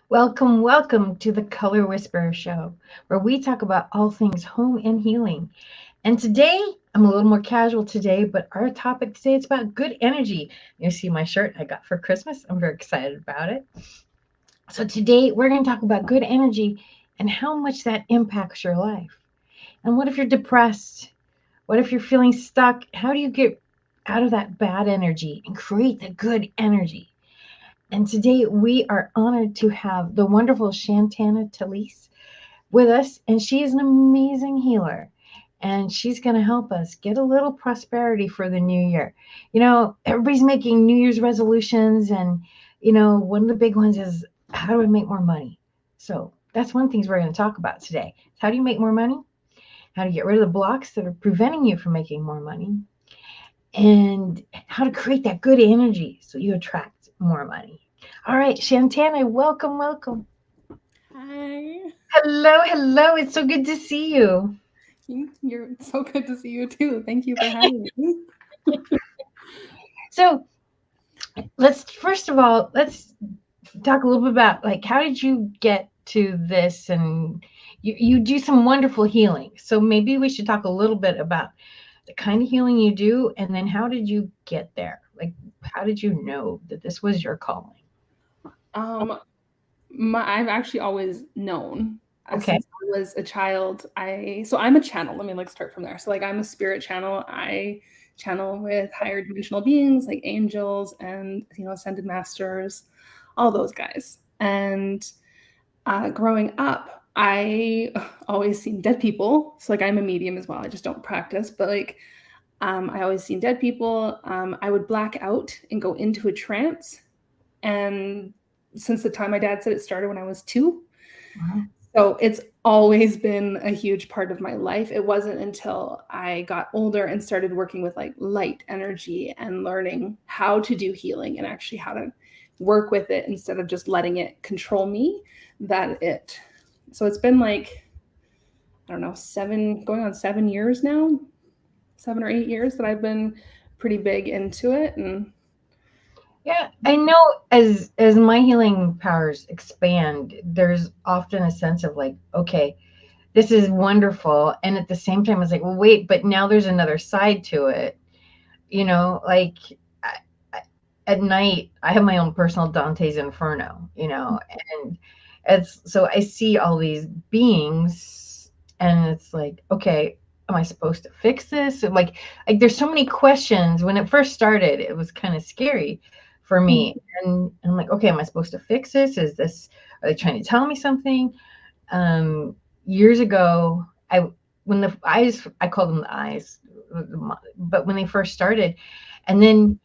Welcome, welcome to the Color Whisperer Show, where we talk about all things home and healing. And today, I'm a little more casual today, but our topic today is about good energy. You see my shirt I got for Christmas. I'm very excited about it. So today, we're going to talk about good energy and how much that impacts your life. And what if you're depressed? What if you're feeling stuck? How do you get out of that bad energy and create the good energy? And today we are honored to have the wonderful Shantana Talise with us, and she is an amazing healer. And she's going to help us get a little prosperity for the new year. Everybody's making New Year's resolutions, and one of the big ones is how do I make more money? So that's one of the things we're going to talk about today. How do you make more money? How to get rid of the blocks that are preventing you from making more money, and how to create that good energy so you attract more money. All right, Shantana, welcome, welcome. Hi. Hello, hello. It's so good to see you. You're so good to see you too. Thank you for having me. So let's first of all let's talk a little bit about like how did you get to this, and you do some wonderful healing. So maybe we should talk a little bit about the kind of healing you do, and then how did you get there? Like how did you know that this was your calling? Um, I've actually always known Okay. since I was a child. I'm a channel. Let me start from there. So I'm a spirit channel. I channel with higher dimensional beings like angels and ascended masters, all those guys. And growing up, I always seen dead people. So I'm a medium as well. I just don't practice, but I always seen dead people. I would black out and go into a trance. And since the time my dad said it started when I was 2, Wow. so it's always been a huge part of my life. It wasn't until I got older and started working with light energy and learning how to do healing and actually how to work with it instead of just letting it control me that it. So it's been I don't know, going on 7 years now, 7 or 8 years that I've been pretty big into it. And Yeah, I know as my healing powers expand, there's often a sense of like, okay, this is wonderful, and at the same time, it's like, well, wait, but now there's another side to it. Like I, I, at night, I have my own personal Dante's Inferno. And it's so I see all these beings, and it's like, okay, am I supposed to fix this? Like there's so many questions. When it first started, it was kind of scary for me, and I'm like, okay, am I supposed to fix this? Are they trying to tell me something? um, Years ago, when the eyes, I call them the eyes, but when they first started, and then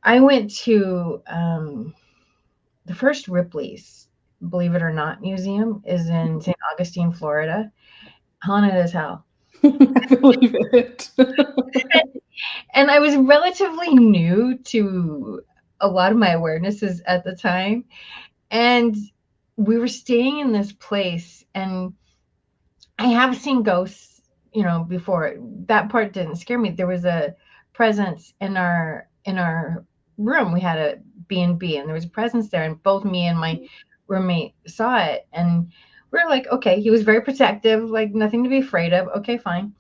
I went to the first Ripley's, believe it or not, museum is in St. Augustine, Florida, haunted as hell. I believe it. And I was relatively new to a lot of my awarenesses at the time, and we were staying in this place, and I have seen ghosts, before. That part didn't scare me. There was a presence in our room. We had a B&B, and there was a presence there, and both me and my roommate saw it, and we are like, okay, he was very protective, like nothing to be afraid of. Okay, fine.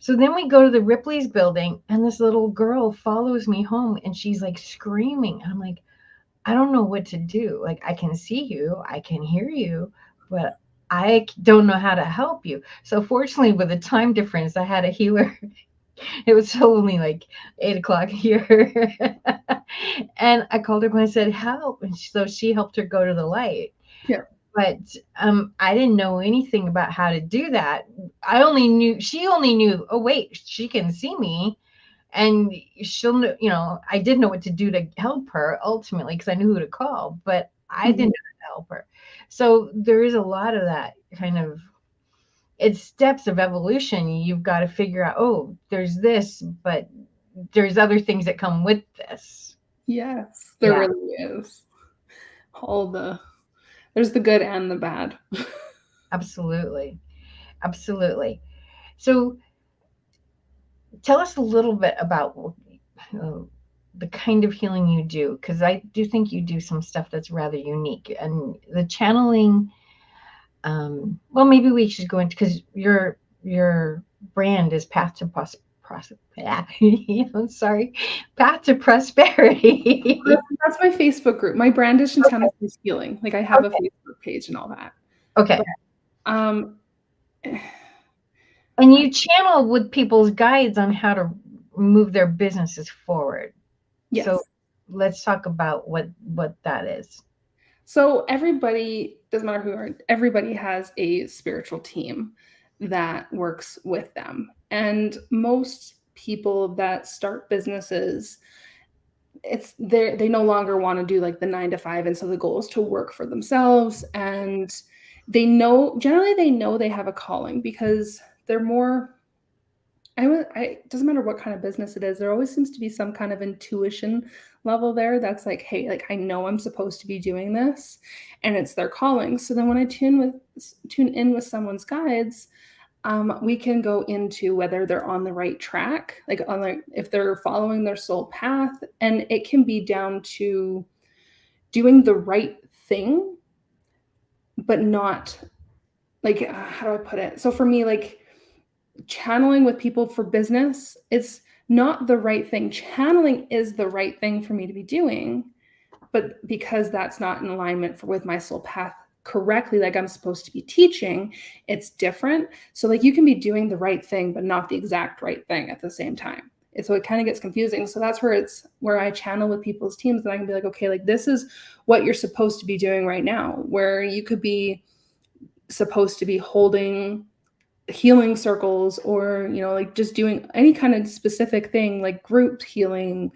So then we go to the Ripley's building, and this little girl follows me home, and she's like screaming, and I'm like, I don't know what to do. Like, I can see you, I can hear you, but don't know how to help you. So fortunately, with the time difference, I had a healer. It was still only like 8 o'clock here. And I called her and I said, help. And so she helped her go to the light. Yeah. But I didn't know anything about how to do that. She only knew, oh, wait, she can see me, and she'll know, I did know what to do to help her ultimately because I knew who to call, but I didn't Mhm. know how to help her. So there is a lot of that kind of, it's steps of evolution. You've got to figure out, oh, there's this, but there's other things that come with this. Yes, there Yeah, really is. All there's the good and the bad. absolutely. Absolutely. So tell us a little bit about uh, the kind of healing you do, because I do think you do some stuff that's rather unique. And the channeling, well, maybe we should go into, because your brand is Path to sorry, Path to Prosperity. That's my Facebook group. My brand is Shantana Sees Healing. Like I have a Facebook page and all that. Okay. But, and you channel with people's guides on how to move their businesses forward. Yes. So let's talk about what that is. So everybody, doesn't matter who you are, everybody has a spiritual team that works with them. And most people that start businesses, they no longer want to do like the 9 to 5. And so the goal is to work for themselves. And generally they know they have a calling because they're more, it doesn't matter what kind of business it is. There always seems to be some kind of intuition level there that's like, hey, like I know I'm supposed to be doing this, and it's their calling. So then when I tune in with someone's guides, we can go into whether they're on the right track, like if they're following their soul path, and it can be down to doing the right thing, but not like, how do I put it? So for me, like channeling with people for business, it's not the right thing. Channeling is the right thing for me to be doing, but because that's not in alignment with my soul path correctly, like I'm supposed to be teaching, it's different. So like you can be doing the right thing, but not the exact right thing at the same time. And so it kind of gets confusing. So that's where I channel with people's teams, and I can be like, okay, like this is what you're supposed to be doing right now, where you could be supposed to be holding healing circles, or like just doing any kind of specific thing like group healing,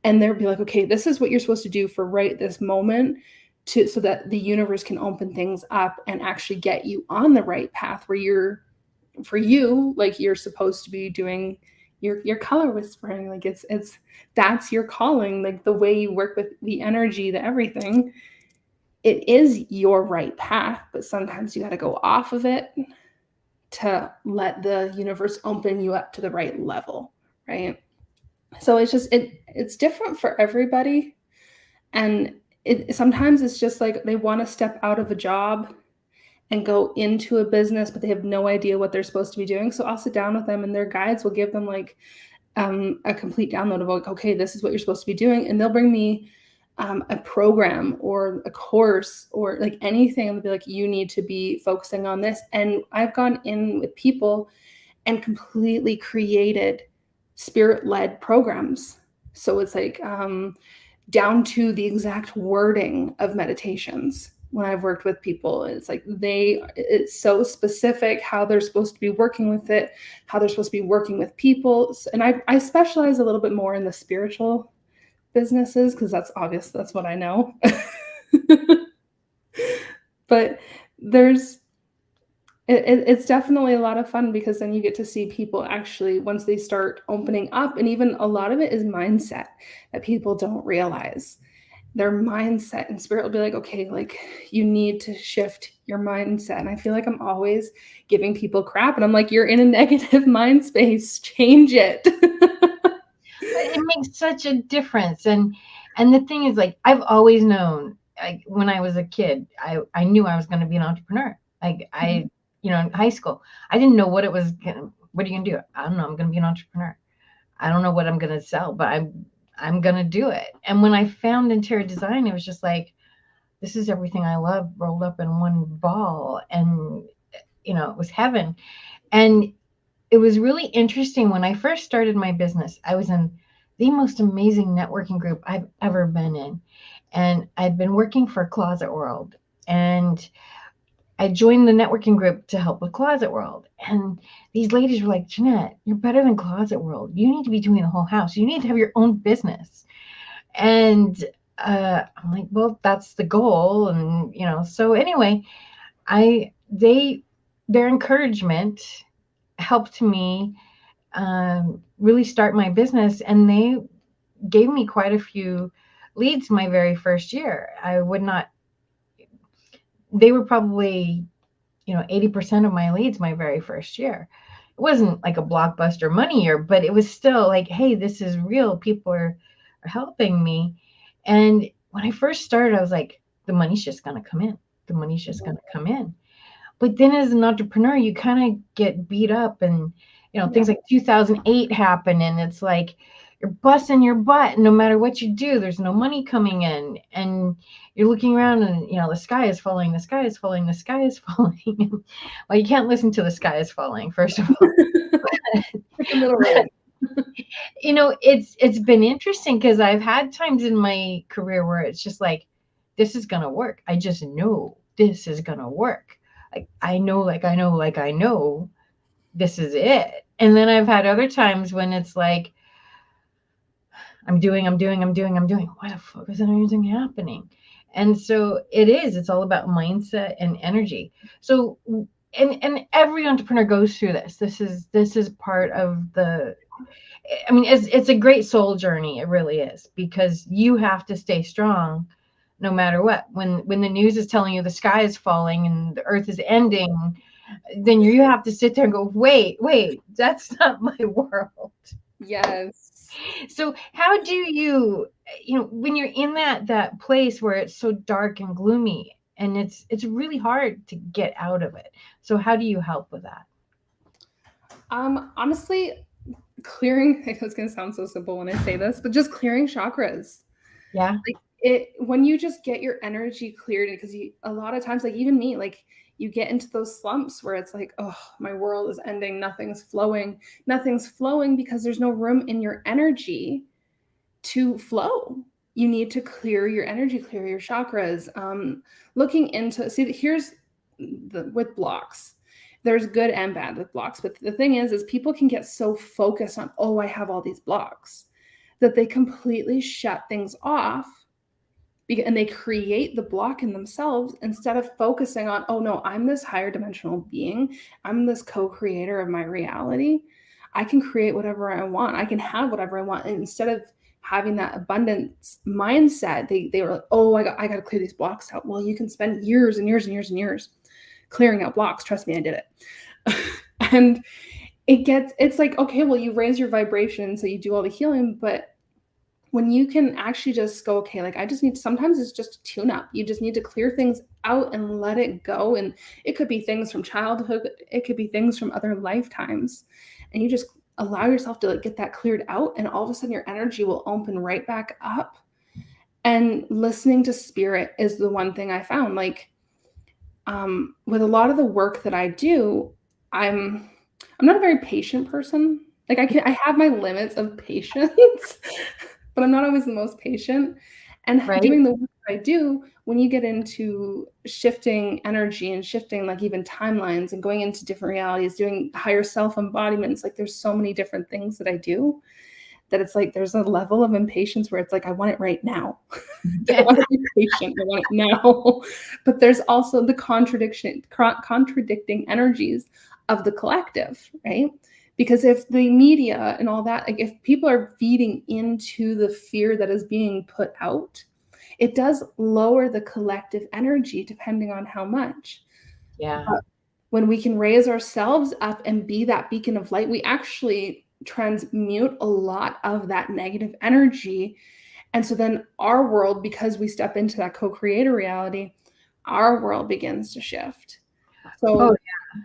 and they'll be like, okay, this is what you're supposed to do for right this moment, so that the universe can open things up and actually get you on the right path where you're supposed to be doing your color whispering. Like it's that's your calling, like the way you work with the energy, the everything. It is your right path, but sometimes you got to go off of it to let the universe open you up to the right level, right? So it's different for everybody. And sometimes it's just like they want to step out of a job and go into a business, but they have no idea what they're supposed to be doing. So I'll sit down with them, and their guides will give them like a complete download of like, okay, this is what you're supposed to be doing. And they'll bring me a program or a course or like anything, and they'll be like, you need to be focusing on this. And I've gone in with people and completely created spirit-led programs. So it's like down to the exact wording of meditations. When I've worked with people, it's like it's so specific how they're supposed to be working with it, how they're supposed to be working with people. And I specialize a little bit more in the spiritual businesses because that's obvious. That's what I know. But it's definitely a lot of fun, because then you get to see people actually, once they start opening up, and even a lot of it is mindset that people don't realize. Their mindset, and spirit will be like, okay, like you need to shift your mindset. And I feel like I'm always giving people crap, and I'm like, you're in a negative mind space, change it. It makes such a difference. And the thing is, like, I've always known, like when I was a kid, I knew I was going to be an entrepreneur. Like in high school, I didn't know what it was. What are you going to do? I don't know. I'm going to be an entrepreneur. I don't know what I'm going to sell, but I'm going to do it. And when I found interior design, it was just like, this is everything I love rolled up in one ball. And, it was heaven. And it was really interesting. When I first started my business, I was in the most amazing networking group I've ever been in. And I'd been working for Closet World, and I joined the networking group to help with Closet World. And these ladies were like, Jeanette, you're better than Closet World. You need to be doing the whole house. You need to have your own business. And I'm like, well, that's the goal. And, so anyway, their encouragement helped me really start my business. And they gave me quite a few leads my very first year. They were probably, 80% of my leads my very first year. It wasn't like a blockbuster money year, but it was still like, hey, this is real. People are helping me. And when I first started, I was like, the money's just going to come in. The money's just going to come in. But then as an entrepreneur, you kind of get beat up, and things like 2008 happen, and it's like you're busting your butt, and no matter what you do, there's no money coming in, and you're looking around, and the sky is falling, the sky is falling, the sky is falling. Well, you can't listen to the sky is falling, first of all. A little right. It's been interesting because I've had times in my career where it's just like, this is gonna work. I just know this is gonna work. Like I know this is it. And then I've had other times when it's like, I'm doing. Why the fuck isn't anything happening? And so it's all about mindset and energy. So and every entrepreneur goes through this. This is part of the, I mean, it's a great soul journey. It really is, because you have to stay strong no matter what. When the news is telling you the sky is falling and the earth is ending, then you have to sit there and go, wait, that's not my world. Yes. So how do you, when you're in that place where it's so dark and gloomy, and it's really hard to get out of it. So how do you help with that? Honestly, clearing, I know it's going to sound so simple when I say this, but just clearing chakras. Yeah. Like when you just get your energy cleared, because a lot of times, like even me, like you get into those slumps where it's like, oh, my world is ending, nothing's flowing because there's no room in your energy to flow. You need to clear your energy, clear your chakras. Looking into, here's with blocks, there's good and bad with blocks. But the thing is people can get so focused on, oh, I have all these blocks, that they completely shut things off, and they create the block in themselves instead of focusing on, oh no, I'm this higher dimensional being. I'm this co-creator of my reality. I can create whatever I want. I can have whatever I want. And instead of having that abundance mindset, they were like, oh, I got to clear these blocks out. Well, you can spend years and years and years and years clearing out blocks. Trust me, I did it. And it's like, okay, well, you raise your vibration, so you do all the healing, but when you can actually just go, okay, like I just need, sometimes it's just a tune up. You just need to clear things out and let it go. And it could be things from childhood. It could be things from other lifetimes. And you just allow yourself to like get that cleared out. And all of a sudden your energy will open right back up. And listening to spirit is the one thing I found. Like with a lot of the work that I do, I'm not a very patient person. Like I have my limits of patience. But I'm not always the most patient. And Right. Doing the work I do, when you get into shifting energy and shifting like even timelines and going into different realities, doing higher self embodiments, like there's so many different things that I do, that it's like there's a level of impatience where it's like I want it right now. I want to be patient. I want it now. But there's also the contradicting energies of the collective, right? Because if the media and all that, like if people are feeding into the fear that is being put out, it does lower the collective energy depending on how much. Yeah. But when we can raise ourselves up and be that beacon of light, we actually transmute a lot of that negative energy. And so then our world, because we step into that co-creator reality, our world begins to shift. So yeah.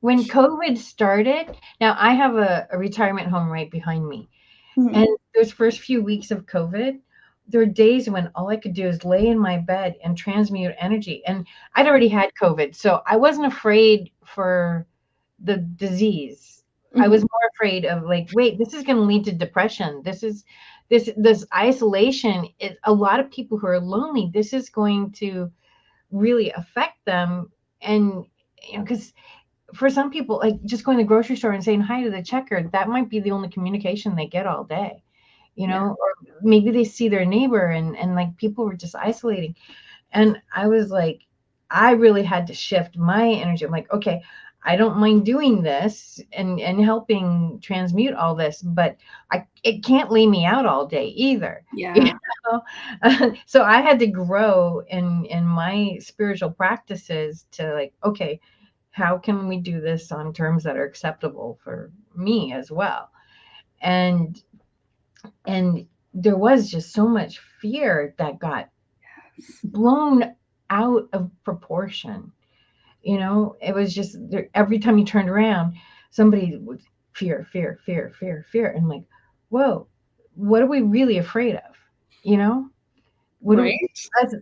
When COVID started, now I have a retirement home right behind me. Mhm. And those first few weeks of COVID, there were days when all I could do is lay in my bed and transmute energy. And I'd already had COVID, so I wasn't afraid for the disease. I was more afraid of like, wait, this is going to lead to depression. This isolation. A lot of people who are lonely, this is going to really affect them. And because for some people, like just going to the grocery store and saying hi to the checker, that might be the only communication they get all day, or maybe they see their neighbor, and like people were just isolating. And I was like, I really had to shift my energy. I'm like, okay, I don't mind doing this and helping transmute all this, but it can't lay me out all day either. Yeah. So I had to grow in my spiritual practices to like, okay, how can we do this on terms that are acceptable for me as well? And there was just so much fear that got blown out of proportion. You know, it was just every time you turned around, somebody would fear, fear, fear, fear, fear. And like, whoa, what are we really afraid of? You know, what do, Right?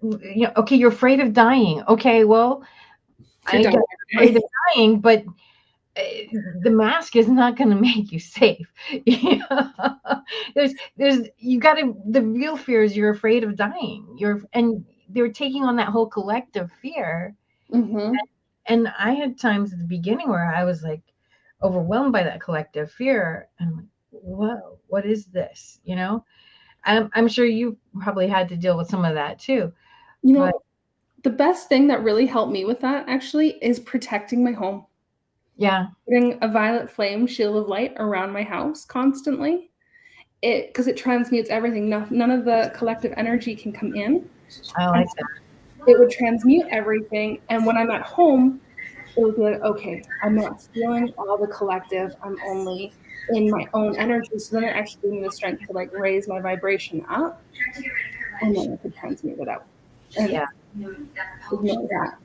you know, okay, you're afraid of dying. Okay, well, You're I done get every afraid day. of dying, but the mask is not going to make you safe. You know? there's you got to, the real fear is you're afraid of dying. And they're taking on that whole collective fear. Mm-hmm. And I had times at the beginning where I was like overwhelmed by that collective fear. And I'm like, whoa, what is this? You know, I'm sure you probably had to deal with some of that too. You But know, the best thing that really helped me with that actually is protecting my home. yeah, Putting a violet flame shield of light around my house constantly. Because it transmutes everything. None of the collective energy can come in. I And like that. it would transmute everything. And when I'm at home, it would be like, okay, I'm not feeling all the collective. I'm only in my own energy. So then it actually gave me the strength to like raise my vibration up, and then I could transmute it out. And Yeah. ignore that.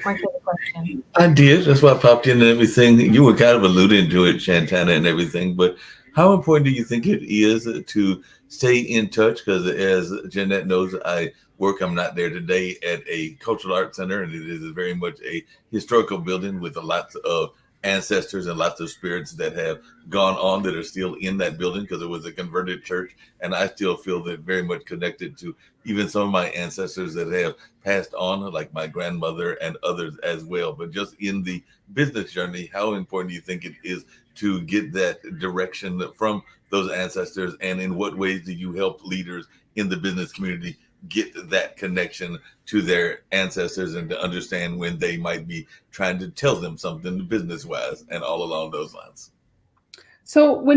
Mark, you have a question. I did. That's why I popped in and everything. You were kind of alluding to it, Shantana, and everything. But how important do you think it is to stay in touch? Because as Jeanette knows, I work. I'm not there today at a cultural arts center, and it is very much a historical building with a lots of ancestors and lots of spirits that have gone on that are still in that building because it was a converted church, and I still feel that very much connected to even some of my ancestors that have passed on, like my grandmother and others as well. But just in the business journey, how important do you think it is to get that direction from those ancestors? And in what ways do you help leaders in the business community get that connection to their ancestors and to understand when they might be trying to tell them something business wise and all along those lines? So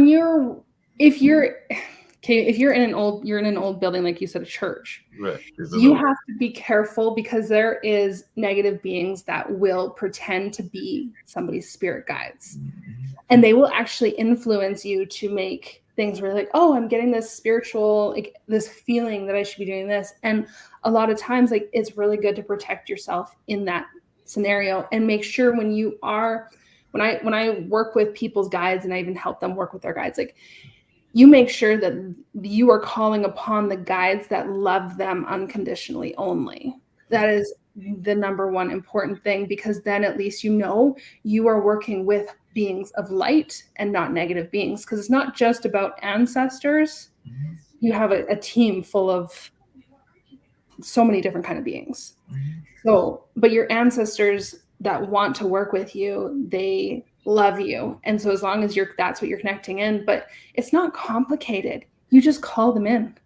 if you're in an old building, like you said, a church, Right. you have to be careful because there is negative beings that will pretend to be somebody's spirit guides. And they will actually influence you to make things where like, oh, I'm getting this spiritual, like this feeling that I should be doing this. And a lot of times, like, it's really good to protect yourself in that scenario and make sure when I work with people's guides, and I even help them work with their guides, like, you make sure that you are calling upon the guides that love them unconditionally only. That is the number one important thing, because then at least you are working with beings of light and not negative beings, because it's not just about ancestors. You have a team full of so many different kind of beings. So, but your ancestors that want to work with you, they love you. And so as long as that's what you're connecting in, but it's not complicated. You just call them in.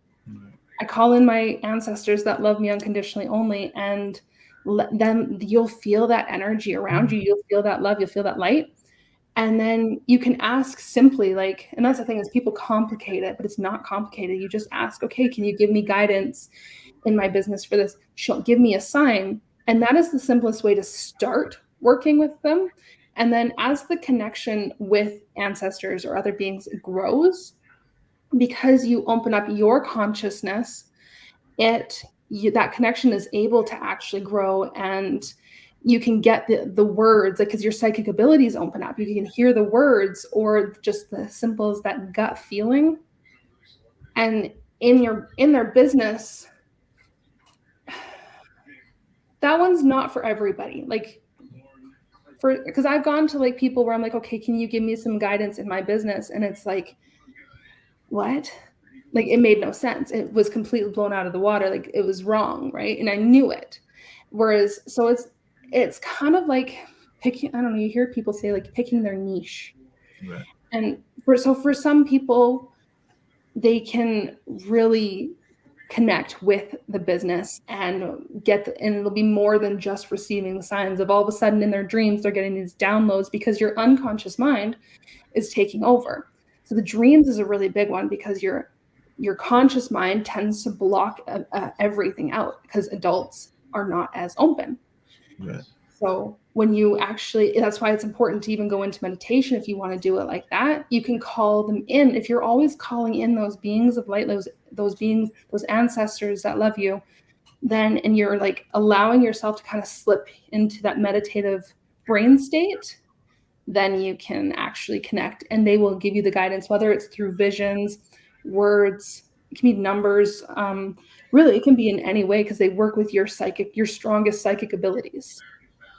I call in my ancestors that love me unconditionally only, and you'll feel that energy around you. You'll feel that love, you'll feel that light. And then you can ask simply, like, and that's the thing, is people complicate it, but it's not complicated. You just ask, okay, can you give me guidance in my business for this? She'll give me a sign. And that is the simplest way to start working with them. And then as the connection with ancestors or other beings grows, because you open up your consciousness, that connection is able to actually grow, and you can get the words, like, because your psychic abilities open up. You can hear the words, or just the simple as that gut feeling. And in their business, that one's not for everybody. Like, because I've gone to like people where I'm like, okay, can you give me some guidance in my business? And it's like, what? Like, it made no sense. It was completely blown out of the water. Like, it was wrong, right? And I knew it. Whereas, so it's kind of like picking, I don't know, you hear people say like picking their niche. Right. And for some people, they can really connect with the business and and it'll be more than just receiving the signs of all of a sudden in their dreams, they're getting these downloads because your unconscious mind is taking over. So the dreams is a really big one, because your conscious mind tends to block everything out because adults are not as open. Right. So when you actually, that's why it's important to even go into meditation. If you want to do it like that, you can call them in. If you're always calling in those beings of light, those beings, those ancestors that love you, then, and you're like allowing yourself to kind of slip into that meditative brain state, then you can actually connect, and they will give you the guidance, whether it's through visions, words, it can be numbers. Really, it can be in any way, because they work with your strongest psychic abilities.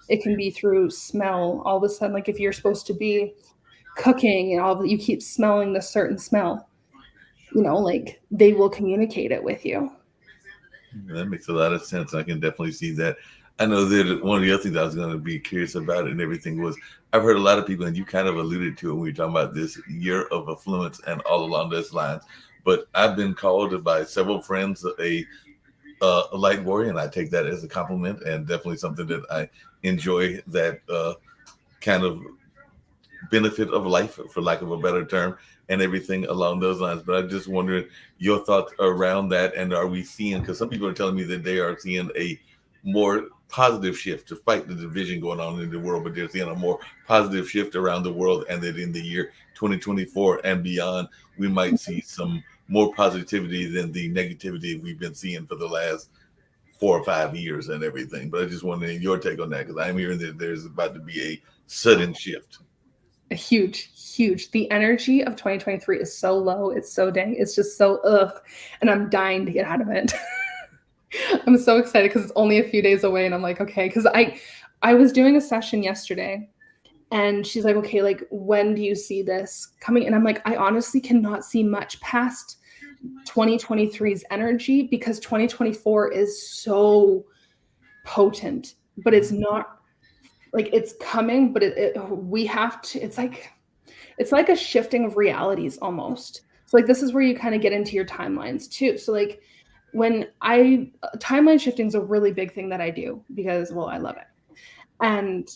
It can be through smell. All of a sudden, like if you're supposed to be cooking and all that, you keep smelling this certain smell, like they will communicate it with you. That makes a lot of sense. I can definitely see that. I know that one of the other things I was going to be curious about and everything was, I've heard a lot of people, and you kind of alluded to it when we were talking about this year of affluence and all along those lines, but I've been called by several friends a light warrior, and I take that as a compliment, and definitely something that I enjoy, that kind of benefit of life, for lack of a better term, and everything along those lines. But I just wondered your thoughts around that, and are we seeing, because some people are telling me that they are seeing a more positive shift despite the division going on in the world, but they're seeing a more positive shift around the world, and that in the year 2024 and beyond, we might see some more positivity than the negativity we've been seeing for the last 4 or 5 years and everything. But I just wondering your take on that, because I'm hearing that there's about to be a sudden shift. A huge. The energy of 2023 is so low. It's so dang. It's just so ugh. And I'm dying to get out of it. I'm so excited because it's only a few days away. And I'm like, okay, because I was doing a session yesterday, and she's like, okay, like when do you see this coming? And I'm like, I honestly cannot see much past 2023's energy, because 2024 is so potent, but it's not like it's coming, but we have to, it's like a shifting of realities almost. So like, this is where you kind of get into your timelines too. So like when timeline shifting is a really big thing that I do, because, well, I love it. And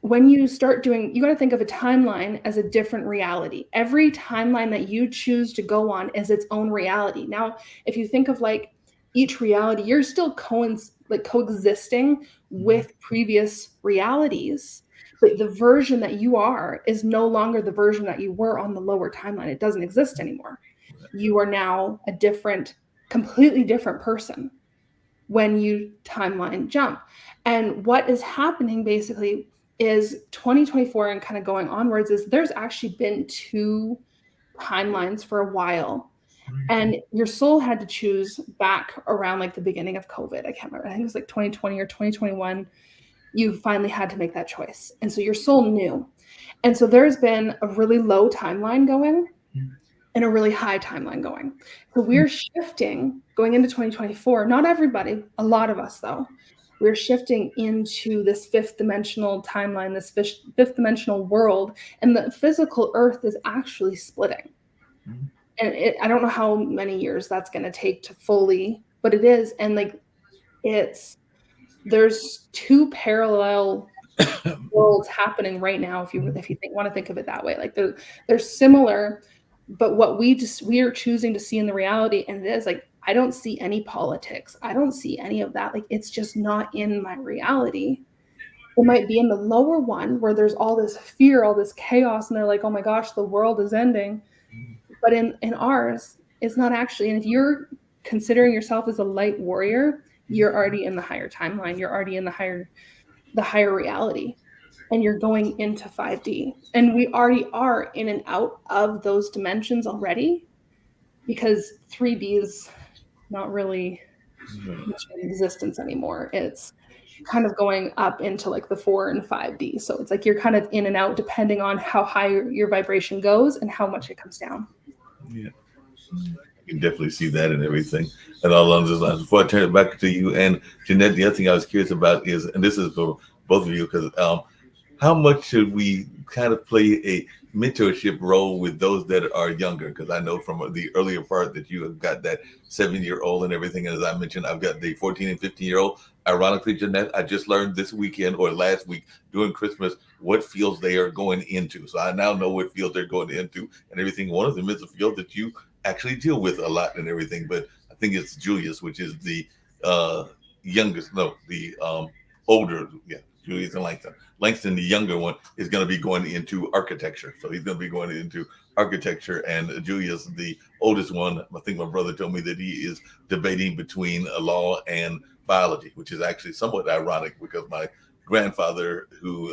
when you start doing, you got to think of a timeline as a different reality. Every timeline that you choose to go on is its own reality. Now, if you think of like each reality, you're still coexisting with previous realities, but the version that you are is no longer the version that you were on the lower timeline. It doesn't exist anymore. You are now a completely different person when you timeline jump. And what is happening basically is 2024 and kind of going onwards is there's actually been 2 timelines for a while. And your soul had to choose back around like the beginning of COVID. I can't remember. I think it was like 2020 or 2021. You finally had to make that choice. And so your soul knew. And so there's been a really low timeline going and a really high timeline going. So we're shifting going into 2024. Not everybody, a lot of us though. We're shifting into this 5th dimensional timeline, this 5th dimensional world, and the physical earth is actually splitting. And I don't know how many years that's going to take to fully, but it is. And like, there's 2 parallel worlds happening right now. If you want to think of it that way, like they're similar, but what we are choosing to see in the reality. And it is like, I don't see any politics. I don't see any of that. Like, it's just not in my reality. It might be in the lower one where there's all this fear, all this chaos, and they're like, oh my gosh, the world is ending. But in ours, it's not actually. And if you're considering yourself as a light warrior, you're already in the higher timeline. You're already in the higher reality, and you're going into 5D. And we already are in and out of those dimensions already, because 3D is not really much in existence anymore. It's kind of going up into like the 4 and 5D. So it's like you're kind of in and out depending on how high your vibration goes and how much it comes down. Yeah, you can definitely see that and everything. And all along those lines, before I turn it back to you and Jeanette, the other thing I was curious about is, and this is for both of you, because how much should we kind of play a mentorship role with those that are younger? Because I know from the earlier part that you have got that 7-year-old and everything. And as I mentioned, I've got the 14 and 15-year-old. Ironically, Jeanette, I just learned this weekend or last week during Christmas what fields they are going into. So I now know what field they're going into and everything. One of them is a field that you actually deal with a lot and everything. But I think it's Julius, which is the youngest, no, the older, yeah, Julius and Langston. Langston, the younger one, is going to be going into architecture. So he's going to be going into architecture. And Julius, the oldest one, I think my brother told me that he is debating between law and biology, which is actually somewhat ironic because my grandfather, who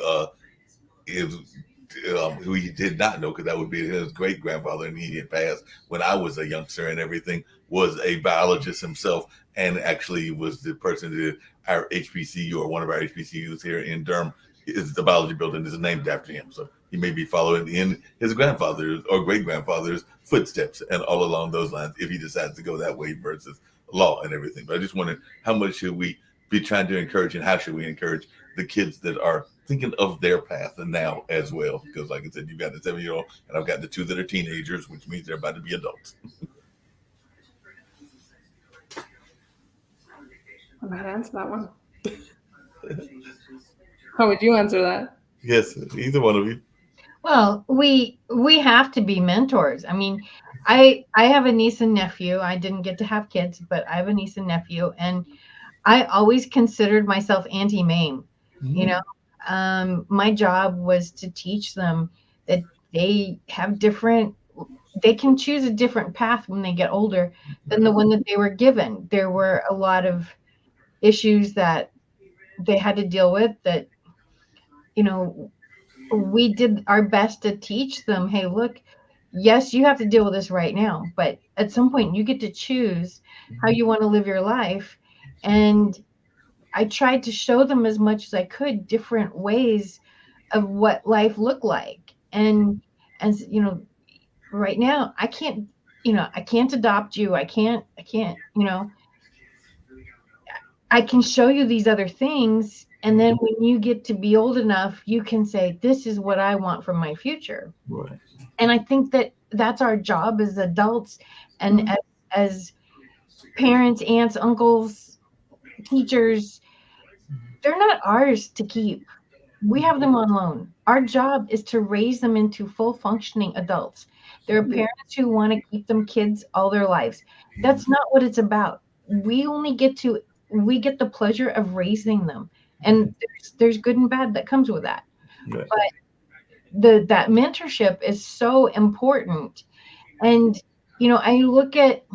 he did not know, because that would be his great grandfather, and he had passed when I was a youngster and everything, was a biologist himself, and actually was the person that our HBCU, or one of our HBCUs here in Durham, is the biology building is named after him. So he may be following in his grandfather's or great grandfather's footsteps, and all along those lines, if he decides to go that way versus law and everything. But I just wondered, how much should we be trying to encourage, and how should we encourage the kids that are thinking of their path and now as well? Because like I said, you've got the 7-year-old, and I've got the 2 that are teenagers, which means they're about to be adults. I'm not answer that one. How would you answer that? Yes, either one of you. Well, we have to be mentors. I mean, I have a niece and nephew. I didn't get to have kids, but I have a niece and nephew, and I always considered myself Auntie Mame. You know, my job was to teach them that they can choose a different path when they get older than the one that they were given. There were a lot of issues that they had to deal with that, you know, we did our best to teach them, hey, look, yes, you have to deal with this right now, but at some point you get to choose how you want to live your life. And I tried to show them as much as I could different ways of what life looked like. And you know, right now I can't adopt you. I can't, I can show you these other things. And then when you get to be old enough, you can say, this is what I want from my future. Right. And I think that that's our job as adults and as parents, aunts, uncles, teachers. They're not ours to keep. We have them on loan. Our job is to raise them into full functioning adults. There are parents who want to keep them kids all their lives. That's not what it's about. We get the pleasure of raising them. And there's good and bad that comes with that. Right. But that mentorship is so important. And, you know, I look at,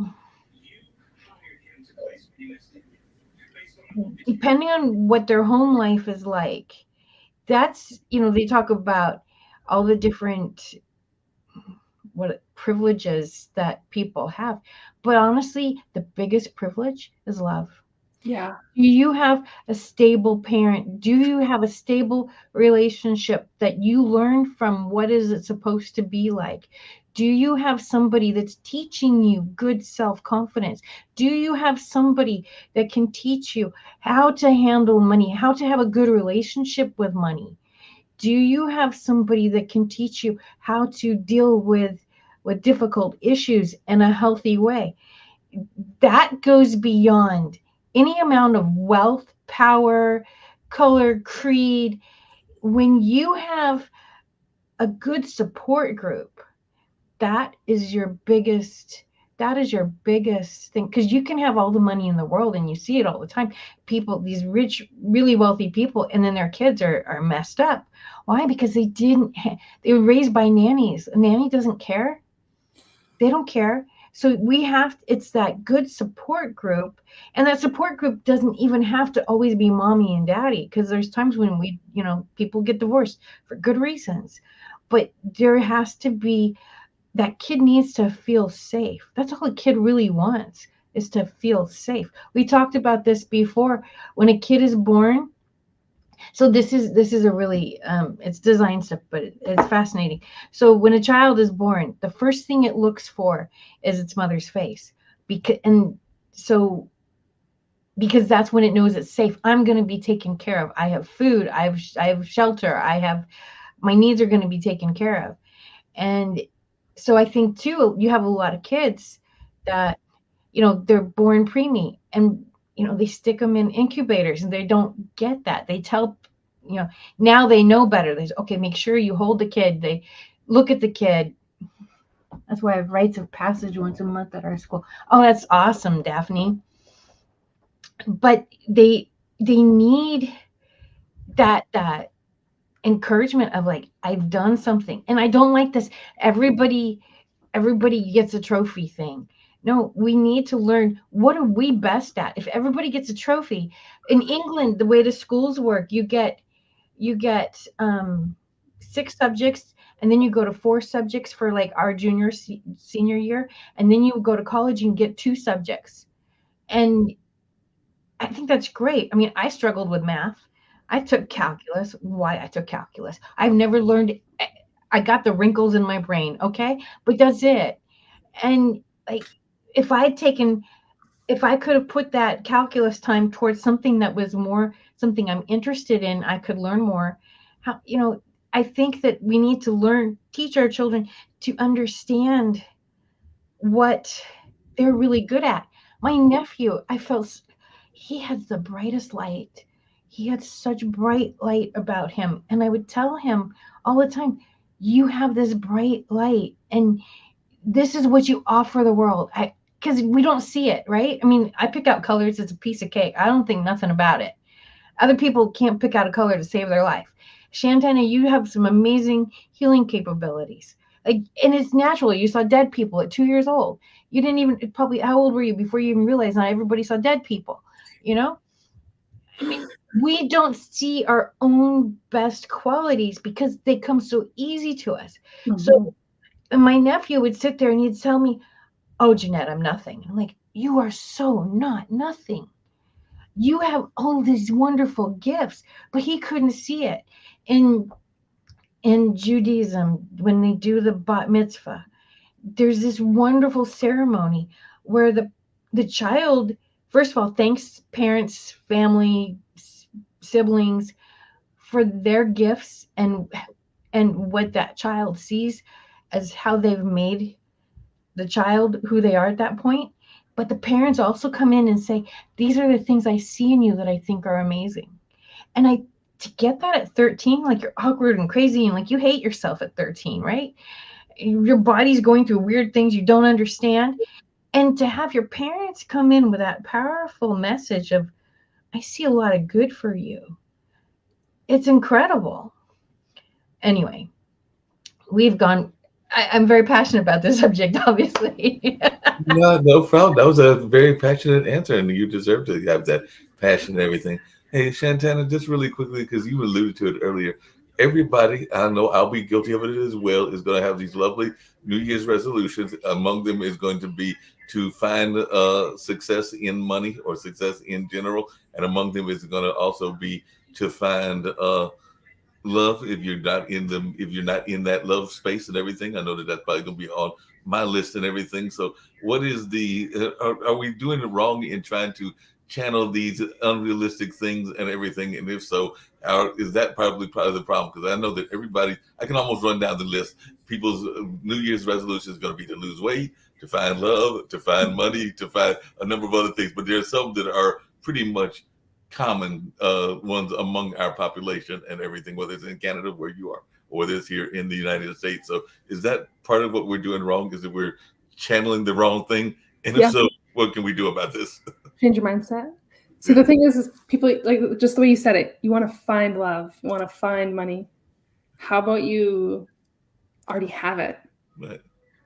depending on what their home life is like, that's, you know, they talk about all the different privileges that people have. But honestly, the biggest privilege is love. Yeah. Do you have a stable parent? Do you have a stable relationship that you learn from? What is it supposed to be like? Do you have somebody that's teaching you good self-confidence? Do you have somebody that can teach you how to handle money, how to have a good relationship with money? Do you have somebody that can teach you how to deal with difficult issues in a healthy way? That goes beyond any amount of wealth, power, color, creed. When you have a good support group, that is your biggest thing, because you can have all the money in the world, and you see it all the time. People, these rich, really wealthy people, and then their kids are messed up. Why? Because they were raised by nannies. A nanny doesn't care. They don't care. So it's that good support group, and that support group doesn't even have to always be mommy and daddy, because there's times when people get divorced for good reasons, but there has to be, that kid needs to feel safe. That's all a kid really wants, is to feel safe. We talked about this before. When a kid is born, so this is a really, it's design stuff, but it's fascinating. So when a child is born, the first thing it looks for is its mother's face, because that's when it knows it's safe. I'm going to be taken care of. I have food. I have shelter. My needs are going to be taken care of. And so I think too, you have a lot of kids that, they're born preemie, and they stick them in incubators, and they don't get that. They tell, now they know better. They say, okay, make sure you hold the kid. They look at the kid. That's why I have rites of passage once a month at our school. Oh, that's awesome, Daphne. But they need that encouragement of like, I've done something. And I don't like this everybody gets a trophy thing. No, we need to learn, what are we best at? If everybody gets a trophy, in England, the way the schools work, you get 6 subjects, and then you go to 4 subjects for like our senior year, and then you go to college and get 2 subjects. And I think that's great. I mean, I struggled with math. I took calculus. Why I took calculus? I've never learned. I got the wrinkles in my brain, okay? But that's it. And like, if I could have put that calculus time towards something that was more something I'm interested in, I could learn more. I think that we need to teach our children to understand what they're really good at. My nephew, he had the brightest light. He had such bright light about him. And I would tell him all the time, you have this bright light, and this is what you offer the world. Because we don't see it, right? I mean, I pick out colors. It's a piece of cake. I don't think nothing about it. Other people can't pick out a color to save their life. Shantana, you have some amazing healing capabilities. And it's natural. You saw dead people at 2 years old. You didn't even, probably, how old were you before you even realized not everybody saw dead people? I mean, we don't see our own best qualities because they come so easy to us. Mm-hmm. So my nephew would sit there and he'd tell me, oh, Jeanette, I'm nothing. I'm like, you are so not nothing. You have all these wonderful gifts, but he couldn't see it. In Judaism, when they do the bat mitzvah, there's this wonderful ceremony where the child, first of all, thanks parents, family, siblings for their gifts and what that child sees as how they've made the child who they are at that point. But the parents also come in and say, these are the things I see in you that I think are amazing. And to get that at 13, like, you're awkward and crazy and like you hate yourself at 13, right? Your body's going through weird things you don't understand. And to have your parents come in with that powerful message of, I see a lot of good for you. It's incredible. Anyway, I'm very passionate about this subject, obviously. No problem. That was a very passionate answer, and you deserve to have that passion and everything. Hey, Shantana, just really quickly, because you alluded to it earlier, everybody, I know I'll be guilty of it as well, is going to have these lovely New Year's resolutions. Among them is going to be to find success in money or success in general, and among them is going to also be to find love if you're not in that love space and everything. I know that's probably going to be on my list and everything. So what is are we doing it wrong in trying to channel these unrealistic things and everything? And if so, is that probably part of the problem? Because I know that everybody, I can almost run down the list. People's New Year's resolution is going to be to lose weight, to find love, to find money, to find a number of other things. But there are some that are pretty much common ones among our population and everything, whether it's in Canada where you are, or whether it's here in the United States. So is that part of what we're doing wrong? Is that we're channeling the wrong thing? And if so, what can we do about this? Change your mindset. See, the thing is people, like, just the way you said it, you want to find love, you want to find money. How about you already have it? Right.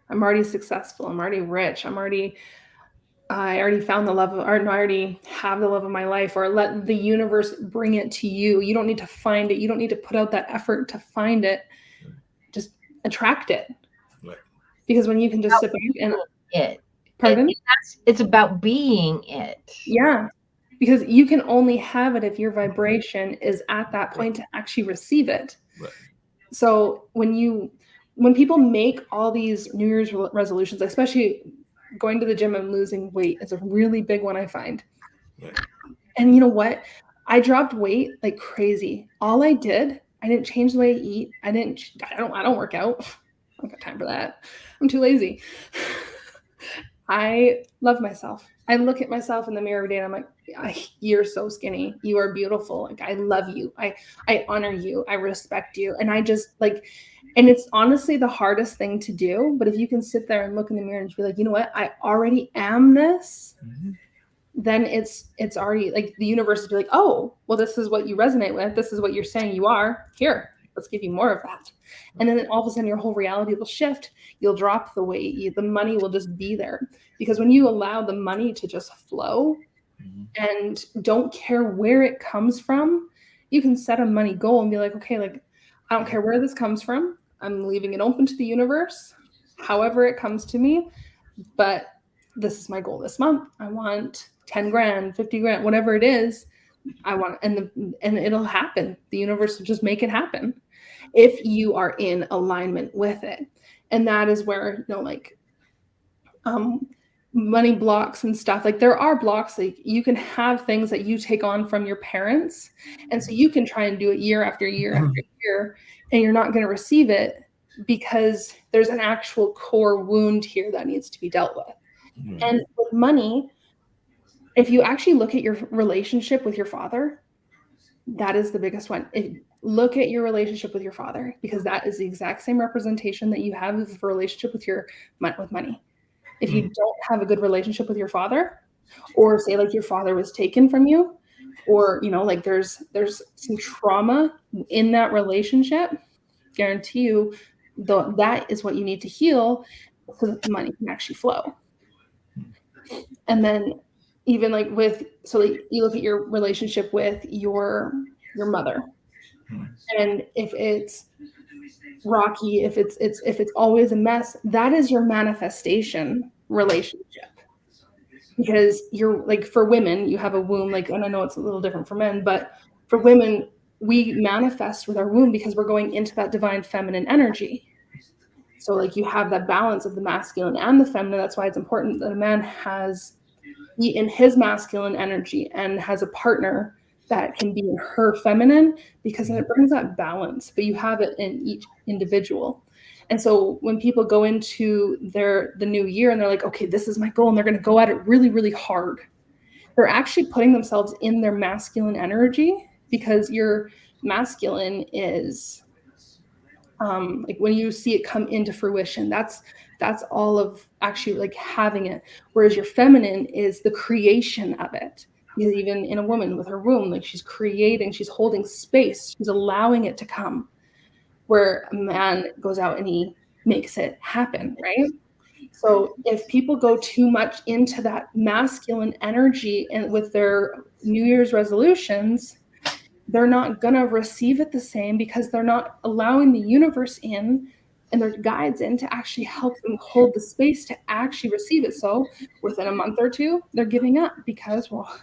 I'm already successful. I'm already rich. I already found the love of, or I already have the love of my life, or let the universe bring it to you. You don't need to find it. You don't need to put out that effort to find it. Right. Just attract it. Right. Because when you can just sit back and it. Pardon? It's about being it. Yeah. Because you can only have it if your vibration is at that point to actually receive it. Right. So when people make all these New Year's resolutions, especially going to the gym and losing weight is a really big one, I find. Right. And you know what? I dropped weight like crazy. All I didn't change the way I eat. I don't work out. I don't got time for that. I'm too lazy. I love myself. I look at myself in the mirror every day and I'm like, you're so skinny. You are beautiful. Like, I love you. I honor you. I respect you. And I just like, and it's honestly the hardest thing to do. But if you can sit there and look in the mirror and be like, you know what? I already am this. Mm-hmm. then it's already like the universe would be like, oh, well, this is what you resonate with. This is what you're saying you are. Here, let's give you more of that. And then all of a sudden your whole reality will shift. You'll drop the weight. The money will just be there. Because when you allow the money to just flow and don't care where it comes from, you can set a money goal and be like, okay, like, I don't care where this comes from. I'm leaving it open to the universe, however it comes to me. But this is my goal this month. I want 10 grand, 50 grand, whatever it is. I want, and it'll happen. The universe will just make it happen if you are in alignment with it. And that is where, like, money blocks and stuff, like there are blocks, like you can have things that you take on from your parents. And so you can try and do it year after year after year, and you're not going to receive it because there's an actual core wound here that needs to be dealt with. And with money, if you actually look at your relationship with your father, that is the biggest one. Look at your relationship with your father, because that is the exact same representation that you have of a relationship with money. If you don't have a good relationship with your father, or say like your father was taken from you, or, like there's some trauma in that relationship, guarantee you that is what you need to heal so that the money can actually flow. And then even like you look at your relationship with your mother, and if it's rocky, if it's always a mess, that is your manifestation relationship. Because you're like, for women, you have a womb, like, and I know it's a little different for men, but for women, we manifest with our womb because we're going into that divine feminine energy. So like you have that balance of the masculine and the feminine. That's why it's important that a man has in his masculine energy and has a partner that can be in her feminine, because then it brings that balance, but you have it in each individual. And so when people go into the new year and they're like, okay, this is my goal, and they're going to go at it really, really hard, they're actually putting themselves in their masculine energy, because your masculine is like when you see it come into fruition, that's all of actually like having it. Whereas your feminine is the creation of it. Because even in a woman with her womb, like she's creating, she's holding space, she's allowing it to come. Where a man goes out and he makes it happen, right? So if people go too much into that masculine energy and with their New Year's resolutions, they're not going to receive it the same, because they're not allowing the universe in and their guides in to actually help them hold the space to actually receive it. So within a month or two, they're giving up because, well,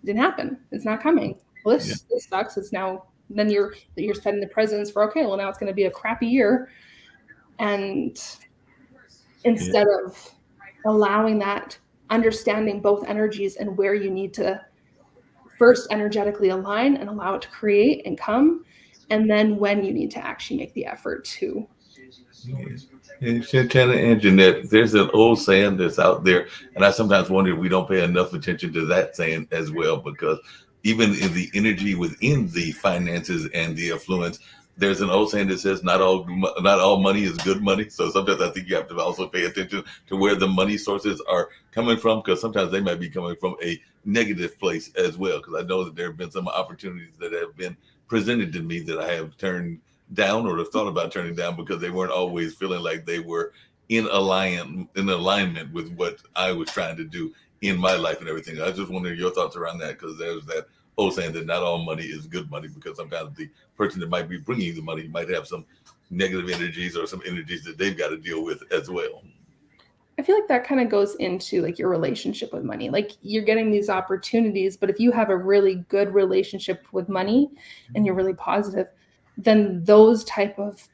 it didn't happen. It's not coming. Well, this sucks. It's now, then you're setting the presence for, okay, well, now it's going to be a crappy year. And instead of allowing that, understanding both energies and where you need to first energetically align and allow it to create and come, and then when you need to actually make the effort to. And Shantana and Jeanette, there's an old saying that's out there, and I sometimes wonder if we don't pay enough attention to that saying as well, because even in the energy within the finances and the affluence, there's an old saying that says not all money is good money. So sometimes I think you have to also pay attention to where the money sources are coming from, because sometimes they might be coming from a negative place as well. Because I know that there have been some opportunities that have been presented to me that I have turned down or have thought about turning down, because they weren't always feeling like they were in alignment with what I was trying to do in my life and everything. I just wonder your thoughts around that, because there's that old saying that not all money is good money, because sometimes the person that might be bringing you the money might have some negative energies or some energies that they've got to deal with as well. I feel like that kind of goes into like your relationship with money. Like you're getting these opportunities, but if you have a really good relationship with money and you're really positive, then those type of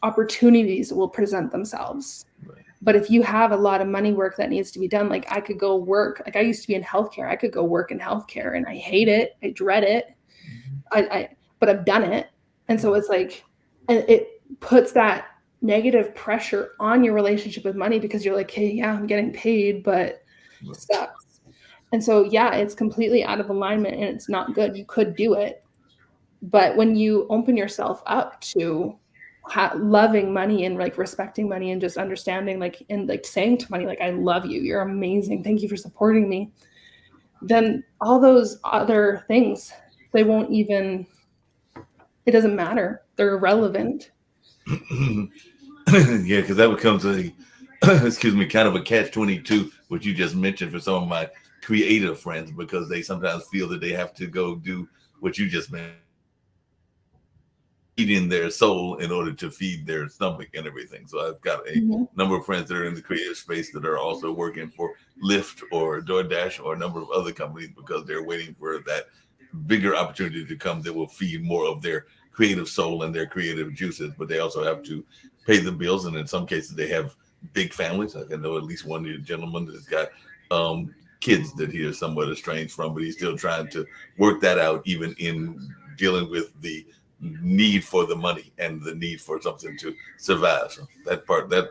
opportunities will present themselves. Right. But if you have a lot of money work that needs to be done, like I could go work, like I used to be in healthcare. I could go work in healthcare and I hate it. I dread it. But I've done it. And so it's like, it puts that negative pressure on your relationship with money, because you're like, hey, yeah, I'm getting paid, but it sucks. And so, yeah, it's completely out of alignment and it's not good. You could do it. But when you open yourself up to loving money and like respecting money and just understanding, like, and like saying to money, like, I love you, you're amazing, thank you for supporting me, then all those other things, they won't even, it doesn't matter. They're irrelevant. Yeah, because that becomes a excuse me, kind of a catch-22, what you just mentioned for some of my creative friends, because they sometimes feel that they have to go do what you just mentioned, feeding their soul in order to feed their stomach and everything. So I've got a number of friends that are in the creative space that are also working for Lyft or DoorDash or a number of other companies because they're waiting for that bigger opportunity to come that will feed more of their creative soul and their creative juices. But they also have to pay the bills, and in some cases they have big families. I know at least one gentleman that's got kids that he is somewhat estranged from, but he's still trying to work that out, even in dealing with the need for the money and the need for something to survive. So that part, that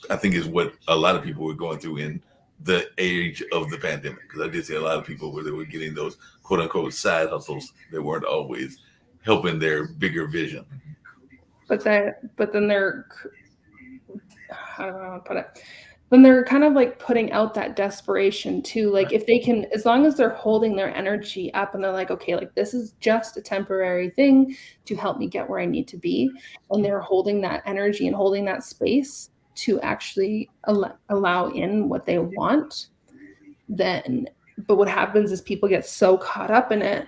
I think is what a lot of people were going through in the age of the pandemic. Because I did see a lot of people where they were getting those quote unquote side hustles that weren't always helping their bigger vision. But then they're, I don't know how to put it. Then they're kind of like putting out that desperation too. Like if they can, as long as they're holding their energy up and they're like, okay, like this is just a temporary thing to help me get where I need to be. And they're holding that energy and holding that space to actually allow in what they want. Then, but what happens is people get so caught up in it.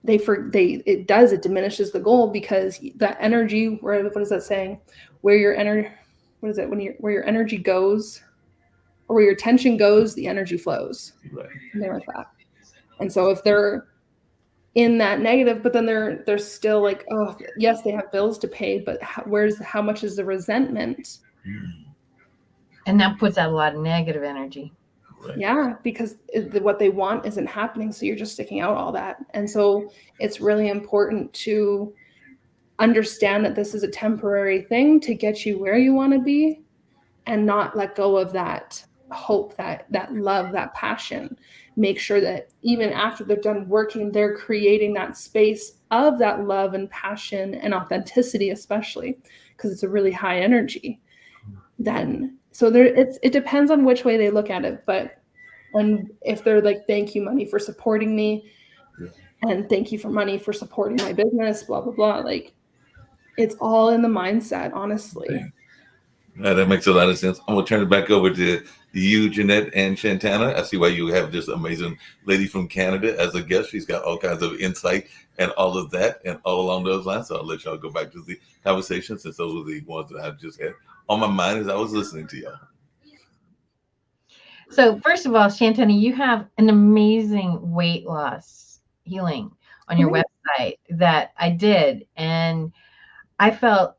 It diminishes the goal, because that energy, what is that saying? Where your energy, what is it? Where your energy goes, or where your attention goes, the energy flows. Right. Something like that. And so if they're in that negative, but then they're still like, oh yes, they have bills to pay, but how much is the resentment? And that puts out a lot of negative energy. Right. Yeah, because what they want isn't happening, so you're just sticking out all that. And so it's really important to understand that this is a temporary thing to get you where you want to be, and not let go of that hope, that love, that passion. Make sure that even after they're done working, they're creating that space of that love and passion and authenticity, especially because it's a really high energy. Then so it depends on which way they look at it. But and if they're like, thank you, money, for supporting me, and thank you for money for supporting my business, blah blah blah, like it's all in the mindset, honestly. That makes a lot of sense. I'm gonna turn it back over to you, Jeanette and Shantana. I see why you have this amazing lady from Canada as a guest. She's got all kinds of insight and all of that and all along those lines. So I'll let y'all go back to the conversation, since those were the ones that I just had on my mind as I was listening to y'all. So first of all, Shantana, you have an amazing weight loss healing on your website that I did. And I felt,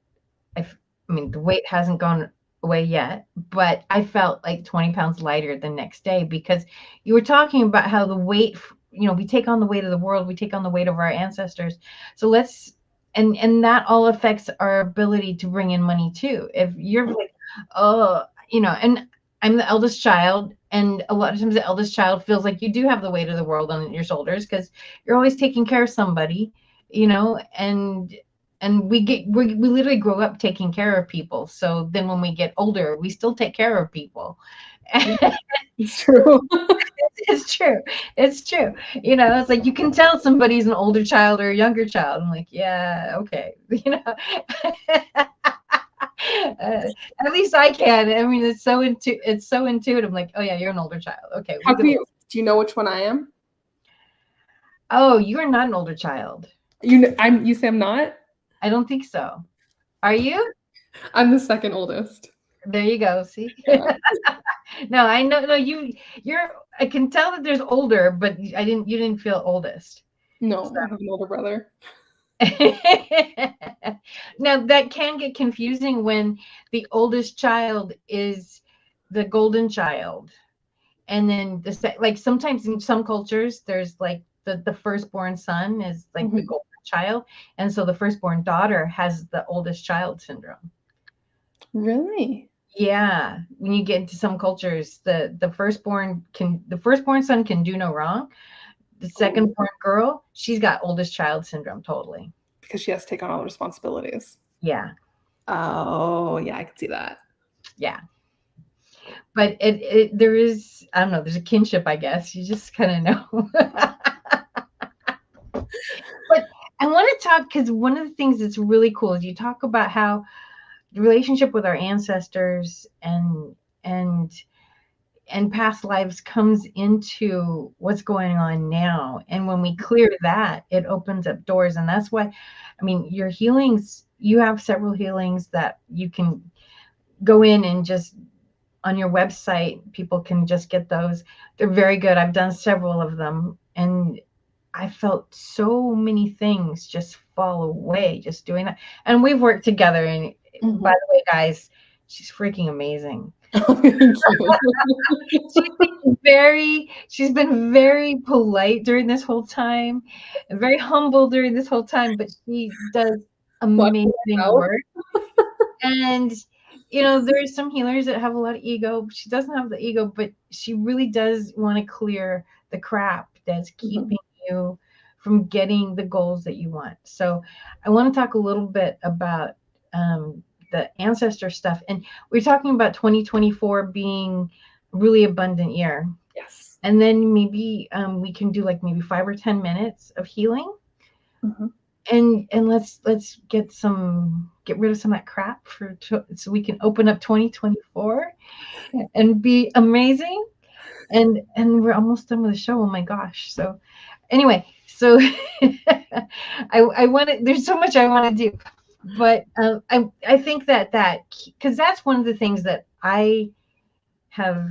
I mean, the weight hasn't gone away yet, but I felt like 20 pounds lighter the next day, because you were talking about how the weight, we take on the weight of the world, we take on the weight of our ancestors. So and that all affects our ability to bring in money too. If you're like, and I'm the eldest child, and a lot of times the eldest child feels like you do have the weight of the world on your shoulders because you're always taking care of somebody, and we literally grow up taking care of people. So then when we get older, we still take care of people. It's true. It's true. It's true. It's like you can tell somebody's an older child or a younger child. I'm like, yeah, okay. At least I can. I mean, it's so intuitive. I'm like, oh yeah, you're an older child. Okay. Do you know which one I am? Oh, you are not an older child. You say I'm not? I don't think so. Are you? I'm the second oldest. There you go. See? Yeah. No, I know. No, you're. I can tell that there's older, but you didn't feel oldest. No, so. I have an older brother. Now that can get confusing when the oldest child is the golden child, and then like sometimes in some cultures there's like the firstborn son is like the golden child, and so the firstborn daughter has the oldest child syndrome. Really? Yeah, when you get into some cultures, the firstborn son can do no wrong. The second-born girl, she's got oldest child syndrome totally. Because she has to take on all the responsibilities. Yeah. Oh, yeah, I can see that. Yeah. But there is, I don't know, there's a kinship, I guess. You just kind of know. But I want to talk, because one of the things that's really cool is you talk about how the relationship with our ancestors and past lives comes into what's going on now. And when we clear that, it opens up doors. And that's why, I mean, your healings, you have several healings that you can go in and just on your website, people can just get those. They're very good. I've done several of them, and I felt so many things just fall away just doing that. And we've worked together. And by the way, guys, she's freaking amazing. She's been very polite during this whole time, and very humble during this whole time, but she does amazing work. And there's some healers that have a lot of ego. She doesn't have the ego, but she really does want to clear the crap that's keeping you from getting the goals that you want. So I want to talk a little bit about the ancestor stuff. And we're talking about 2024 being a really abundant year. Yes. And then maybe we can do like maybe 5 or 10 minutes of healing. And let's get rid of some of that crap so we can open up 2024 and be amazing. And we're almost done with the show. Oh my gosh. So anyway, so I want to, there's so much I want to do, but I think that because that's one of the things that I have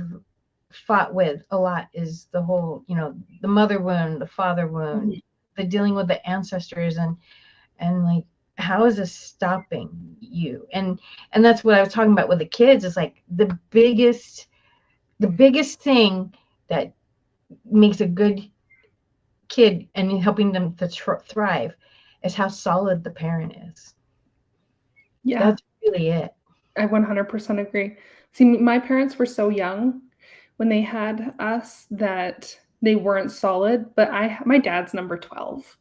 fought with a lot is the whole, the mother wound, the father wound, the dealing with the ancestors, and like, how is this stopping you? And that's what I was talking about with the kids. Is like the biggest thing that makes a good kid and helping them to thrive is how solid the parent is. Yeah, that's really it. I 100% agree. See, my parents were so young when they had us that they weren't solid, but my dad's number 12.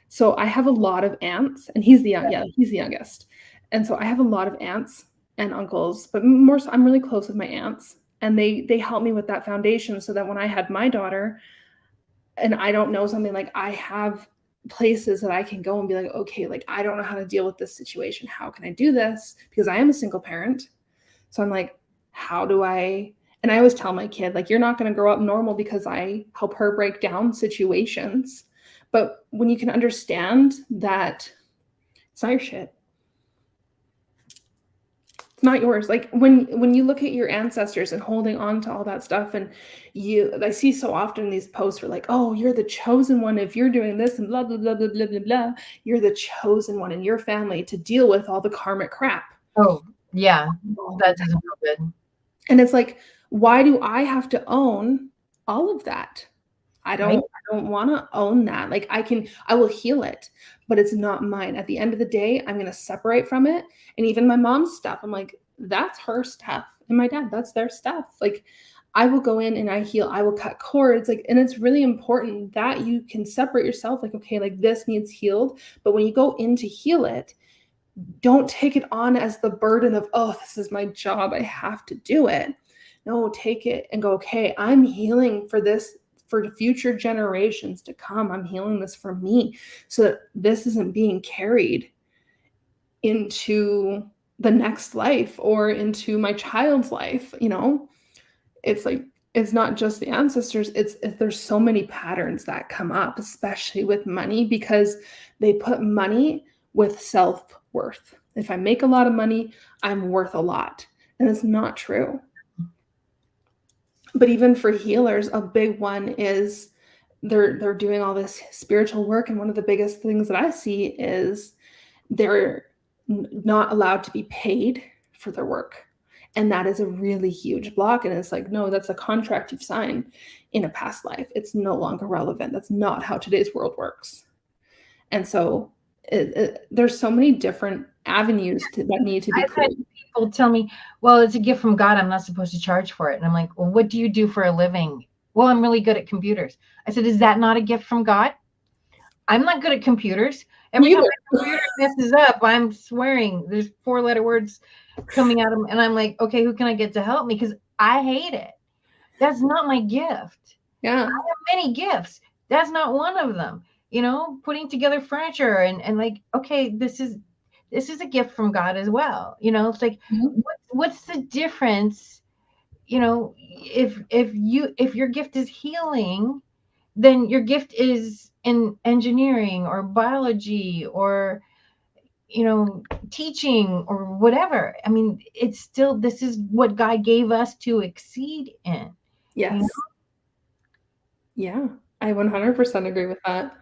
So I have a lot of aunts, and he's the youngest. And so I have a lot of aunts and uncles, but more so I'm really close with my aunts, and they help me with that foundation so that when I had my daughter and I don't know something, like I have places that I can go and be like, okay, like I don't know how to deal with this situation. How can I do this? Because I am a single parent. So I'm like, how do I? And I always tell my kid, like, you're not going to grow up normal because I help her break down situations. But when you can understand that it's not your shit, it's not yours. Like when you look at your ancestors and holding on to all that stuff, and I see so often these posts where like, oh, you're the chosen one if you're doing this and blah, blah, blah, blah, blah, blah, blah. You're the chosen one in your family to deal with all the karmic crap. Oh, yeah. That doesn't feel good. And it's like, why do I have to own all of that? I don't want to own that. Like I will heal it, but it's not mine. At the end of the day, I'm going to separate from it. And even my mom's stuff, I'm like, that's her stuff. And my dad, that's their stuff. Like I will go in and I heal. I will cut cords. Like, and it's really important that you can separate yourself. Like, okay, like this needs healed. But when you go in to heal it, don't take it on as the burden of, oh, this is my job, I have to do it. No, take it and go, okay, I'm healing for this, for the future generations to come. I'm healing this for me so that this isn't being carried into the next life or into my child's life. It's like, it's not just the ancestors. There's so many patterns that come up, especially with money, because they put money with self-worth. If I make a lot of money, I'm worth a lot. And it's not true. But even for healers, a big one is they're doing all this spiritual work. And one of the biggest things that I see is they're not allowed to be paid for their work. And that is a really huge block. And it's like, no, that's a contract you've signed in a past life. It's no longer relevant. That's not how today's world works. And so there's so many different avenues that need to be cleared. People tell me, well, it's a gift from God, I'm not supposed to charge for it. And I'm like, well, what do you do for a living? Well, I'm really good at computers. I said, is that not a gift from God? I'm not good at computers. Every time my computer messes up, I'm swearing there's 4-letter words coming out of them. And I'm like, okay, who can I get to help me? Because I hate it. That's not my gift. Yeah. Many gifts. That's not one of them. Putting together furniture and like, okay, this is a gift from God as well. It's like, Mhm. what's the difference? If your gift is healing, then your gift is in engineering or biology or teaching or whatever. I mean, it's still, this is what God gave us to exceed in. Yes. Yeah, I 100% agree with that.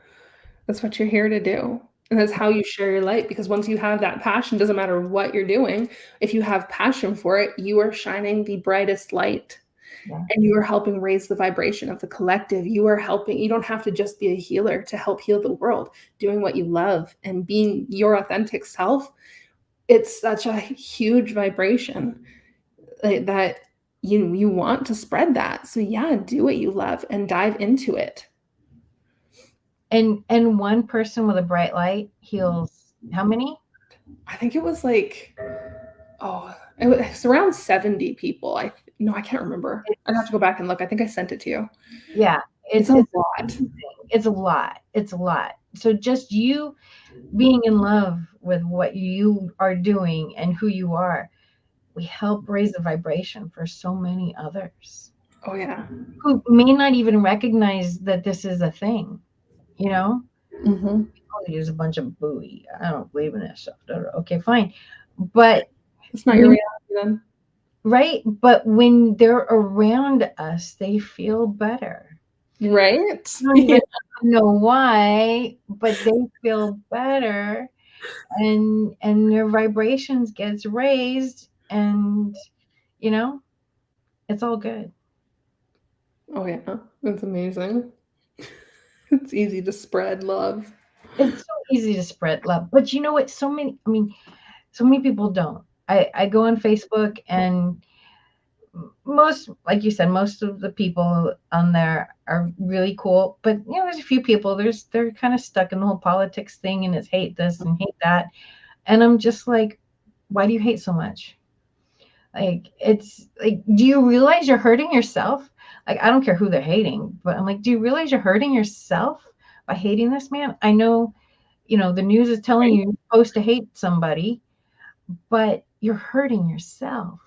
That's what you're here to do. And that's how you share your light, because once you have that passion, doesn't matter what you're doing, if you have passion for it, you are shining the brightest light. Yeah. And you are helping raise the vibration of the collective. You are helping, you don't have to just be a healer to help heal the world. Doing what you love and being your authentic self, it's such a huge vibration that you want to spread that. So yeah, do what you love and dive into it. And one person with a bright light heals how many? I think it was like, it was around 70 people. I can't remember. I'd have to go back and look. I think I sent it to you. Yeah, It's a lot. It's a lot. It's a lot. So just you being in love with what you are doing and who you are, we help raise the vibration for so many others Oh yeah. who may not even recognize that this is a thing. Mm-hmm. Use a bunch of buoy. I don't believe in this stuff. Okay, fine. But It's not your reality then. right. But when they're around us, they feel better. Right? I don't even know why, but they feel better, and their vibrations gets raised, and it's all good. Oh yeah, that's amazing. It's easy to spread love. It's so easy to spread love, but you know what? So many people don't. I go on Facebook, and most, like you said, most of the people on there are really cool, but there's a few people, they're kind of stuck in the whole politics thing, and it's hate this and hate that, and I'm just like, why do you hate so much? Like, it's like, do you realize you're hurting yourself? Like, I don't care who they're hating, but I'm like, do you realize you're hurting yourself by hating this man? I know, the news is telling you you're supposed to hate somebody, but you're hurting yourself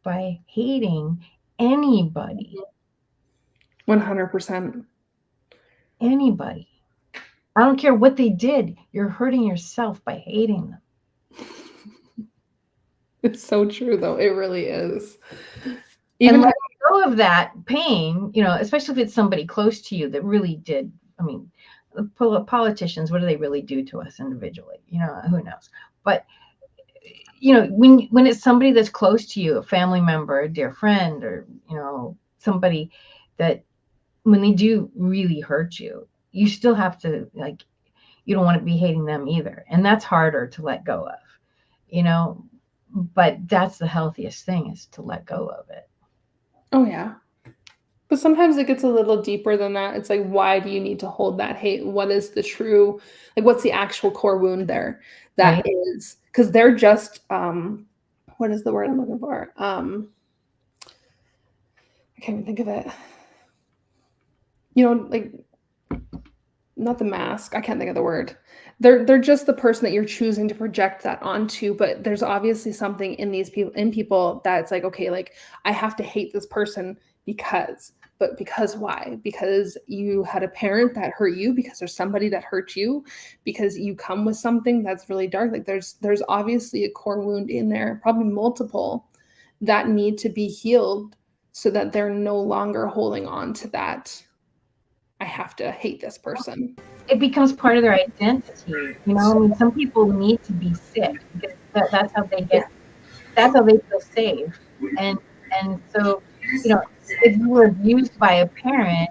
by hating anybody. 100%. Anybody. I don't care what they did. You're hurting yourself by hating them. It's so true, though. It really is. And let go of that pain, especially if it's somebody close to you that really did. I mean, politicians, what do they really do to us individually? Who knows? But when it's somebody that's close to you, a family member, a dear friend, or somebody that, when they do really hurt you, you still have to, like, you don't want to be hating them either, and that's harder to let go of, but that's the healthiest thing, is to let go of it. Oh yeah. But sometimes it gets a little deeper than that. It's like, why do you need to hold that hate? What is the true, like, what's the actual core wound there? That is, because they're just, what is the word I'm looking for? I can't even think of it. Like, not the mask. I can't think of the word. They're just the person that you're choosing to project that onto. But there's obviously something in people that's like, okay, like, I have to hate this person because why? Because you had a parent that hurt you, because there's somebody that hurt you, because you come with something that's really dark. Like, there's obviously a core wound in there, probably multiple, that need to be healed so that they're no longer holding on to that. I have to hate this person. It becomes part of their identity. I mean, some people need to be sick because that's how they feel safe. And so, if you were abused by a parent,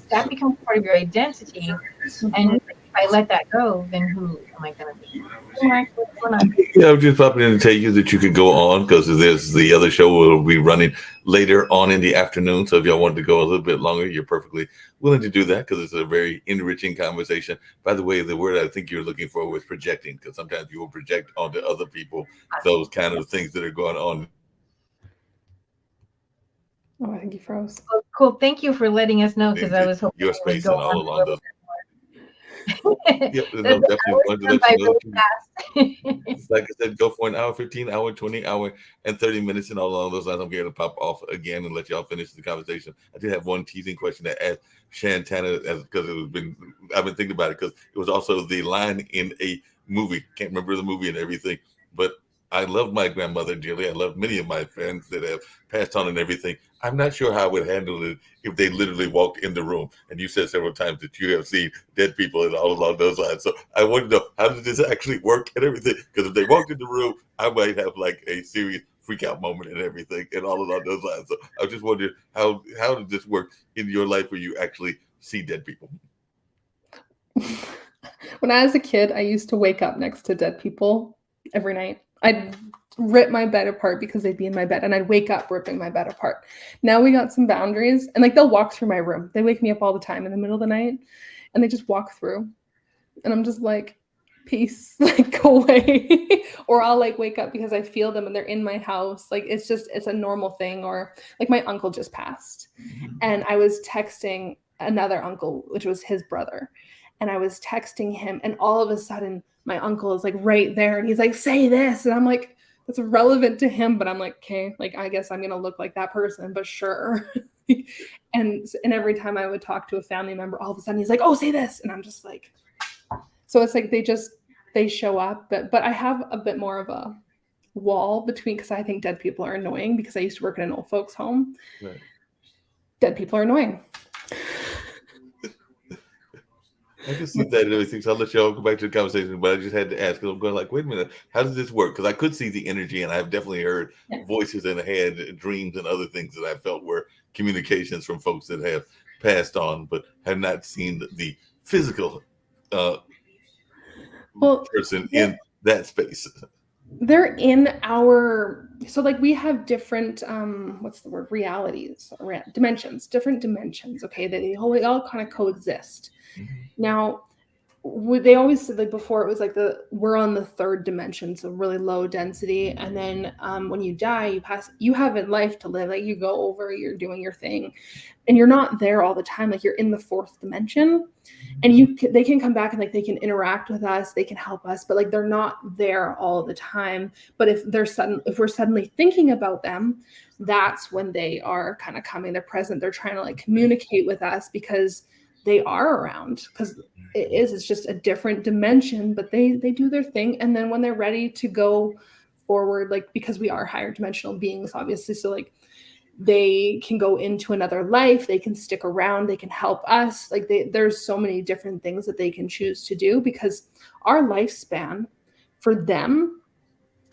that becomes part of your identity. And if I let that go, then who am I going to be? Yeah, I was just popping in to tell you that you could go on, because there's the other show will be running later on in the afternoon. So if y'all wanted to go a little bit longer, you're perfectly willing to do that, because it's a very enriching conversation. By the way, the word I think you're looking for was projecting, because sometimes you will project onto other people those kind of things that are going on. Oh, I think he froze. Oh, cool. Thank you for letting us know because I was hoping Your it would space go and all on a along little those. bit Yeah, more. no, The definitely hours wanted to went let by you know too. really fast. Like I said, go for an hour, 15 hour, 20 hour, and 30 minutes and all along those lines. I'm going to pop off again and let y'all finish the conversation. I did have one teasing question to ask Shantana because I've been thinking about it because it was also the line in a movie. Can't remember the movie and everything, but I love my grandmother dearly. I love many of my friends that have passed on and everything. I'm not sure how I would handle it if they literally walked in the room. And you said several times that you have seen dead people and all along those lines. So I want to know, how does this actually work and everything? Because if they walked in the room, I might have like a serious freak out moment and everything and all along those lines. So I just wondered how does this work in your life where you actually see dead people? When I was a kid, I used to wake up next to dead people every night. I'd rip my bed apart because they'd be in my bed, and I'd wake up ripping my bed apart. Now we got some boundaries, and like they'll walk through my room. They wake me up all the time in the middle of the night, and they just walk through, and I'm just like, peace, like go away. Or I'll like wake up because I feel them and they're in my house. Like it's a normal thing. Or like my uncle just passed, and I was texting another uncle, which was his brother, and I was texting him, and all of a sudden my uncle is like right there, and he's like, say this, and I'm like, that's relevant to him, but I'm like, okay, like I guess I'm gonna look like that person, but sure. and every time I would talk to a family member, all of a sudden he's like, oh, say this, and I'm just like, so it's like they show up, but I have a bit more of a wall between, because I think dead people are annoying because I used to work in an old folks home. Right. Dead people are annoying. I can see that and everything. So I'll let y'all go back to the conversation, but I just had to ask because I'm going like, wait a minute, how does this work? Because I could see the energy, and I've definitely heard voices in the head, dreams, and other things that I felt were communications from folks that have passed on, but have not seen the physical person in that space. They're in our, so like we have different what's the word, realities, dimensions, different dimensions. Okay, they all kind of coexist. Now they always said, like before, it was like we're on the third dimension, so really low density, and then when you die, you have a life to live, like you go over, you're doing your thing, and you're not there all the time, like you're in the fourth dimension, and they can come back and like they can interact with us, they can help us, but like they're not there all the time. But if we're suddenly thinking about them, that's when they are kind of coming, they're present, they're trying to like communicate with us because they are around, because it's just a different dimension, but they do their thing. And then when they're ready to go forward, like because we are higher dimensional beings, obviously, so like they can go into another life, they can stick around, they can help us, like there's so many different things that they can choose to do, because our lifespan for them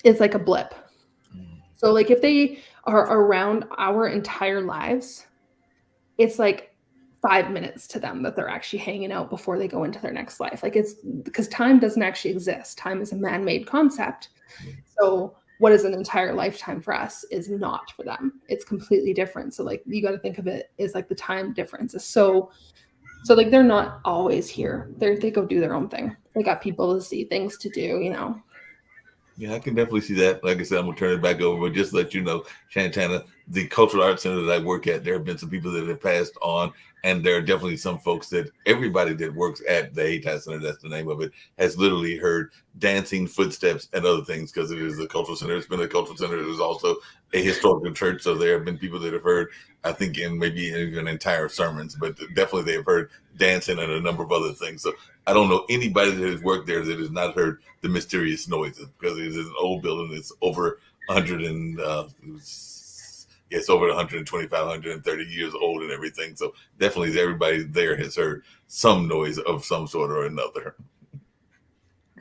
is like a blip. So like if they are around our entire lives, it's like 5 minutes to them that they're actually hanging out before they go into their next life. Like it's because time doesn't actually exist. Time is a man-made concept. So what is an entire lifetime for us is not for them. It's completely different. So like you got to think of it as like the time difference is so like they're not always here. They go do their own thing. They got people to see, things to do, you know. Yeah, I can definitely see that. Like I said, I'm gonna turn it back over, but just to let you know, Shantana, the Cultural Arts Center that I work at, there have been some people that have passed on, and there are definitely some folks that everybody that works at the Hayti Center, that's the name of it, has literally heard dancing footsteps and other things, because it is a cultural center. It's been a cultural center. It is also a historical church, so there have been people that have heard, I think, in maybe even entire sermons, but definitely they have heard dancing and a number of other things. So I don't know anybody that has worked there that has not heard the mysterious noises, because it is an old building. It's over 100 and it's over 125, 130 years old and everything. So definitely everybody there has heard some noise of some sort or another.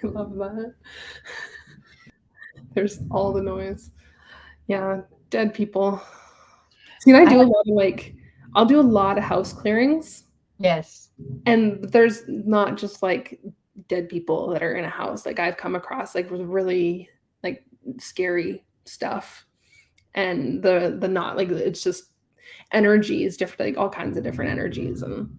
I love that. There's all the noise. Yeah, dead people. See, and I do a lot of I'll do a lot of house clearings. Yes. And there's not just like dead people that are in a house. Like I've come across like really like scary stuff, and the not like, it's just energies, different, like all kinds of different energies, and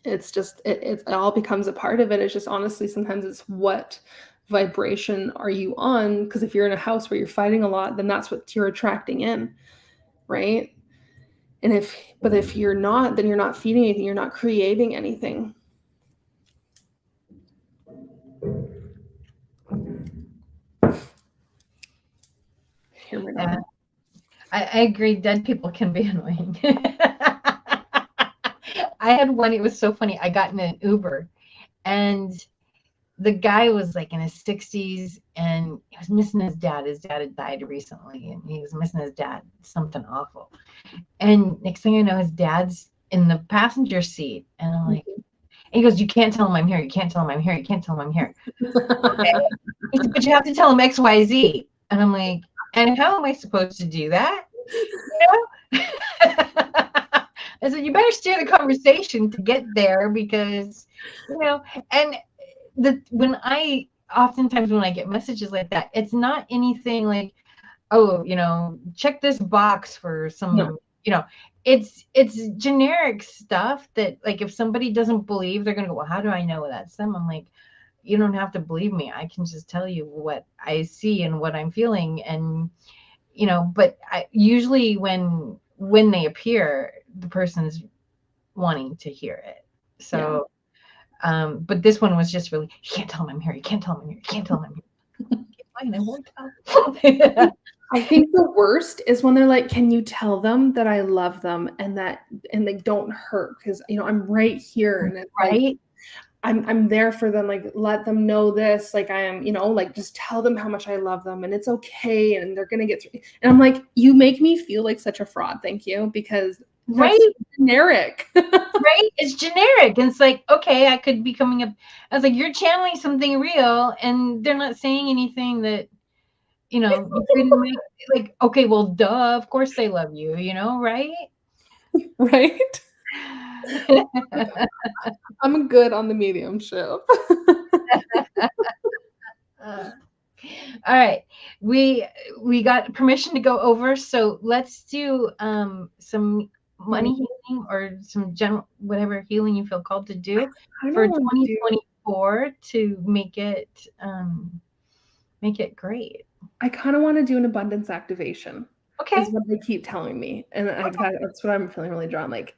it's just it all becomes a part of it. It's just honestly sometimes it's what vibration are you on, because if you're in a house where you're fighting a lot, then that's what you're attracting in, right? And if you're not, then you're not feeding anything, you're not creating anything. Hear me Yeah. now. I agree. Dead people can be annoying. I had one, it was so funny. I got in an Uber and the guy was like in his 60s and he was missing his dad. His dad had died recently and he was missing his dad, something awful. And next thing I know, his dad's in the passenger seat. And I'm like, and he goes, you can't tell him I'm here. You can't tell him I'm here. You can't tell him I'm here. Okay. He said, but you have to tell him X, Y, Z. And I'm like, and how am I supposed to do that? You know? I said, you better steer the conversation to get there because, you know, and oftentimes when I get messages like that, it's not anything like, oh, you know, check this box for some, No. you know, it's generic stuff that like if somebody doesn't believe, they're gonna go, well, how do I know that's them? I'm like, you don't have to believe me. I can just tell you what I see and what I'm feeling. And, you know, but usually when they appear, the person's wanting to hear it. So, but this one was just really, you can't tell him I'm here. You can't tell him I'm here. You can't tell him I'm here. Fine, I won't tell. I think the worst is when they're like, can you tell them that I love them and they don't hurt? Because, you know, I'm right here. And it's right? like, I'm there for them. Like, let them know this. Like, I am, you know, like, just tell them how much I love them and it's okay. And they're going to get through. And I'm like, you make me feel like such a fraud. Thank you. Because that's generic. Right? It's generic. And it's like, okay, I could be coming up. I was like, you're channeling something real and they're not saying anything that, you know, you couldn't make like, okay, well, duh, of course they love you, you know, right? Right? I'm good on the mediumship. All right. We got permission to go over, so let's do some money healing or some general whatever healing you feel called to do for 2024 to make it great. I kind of want to do an abundance activation. Okay. Is what they keep telling me. And that's what I'm feeling really drawn, like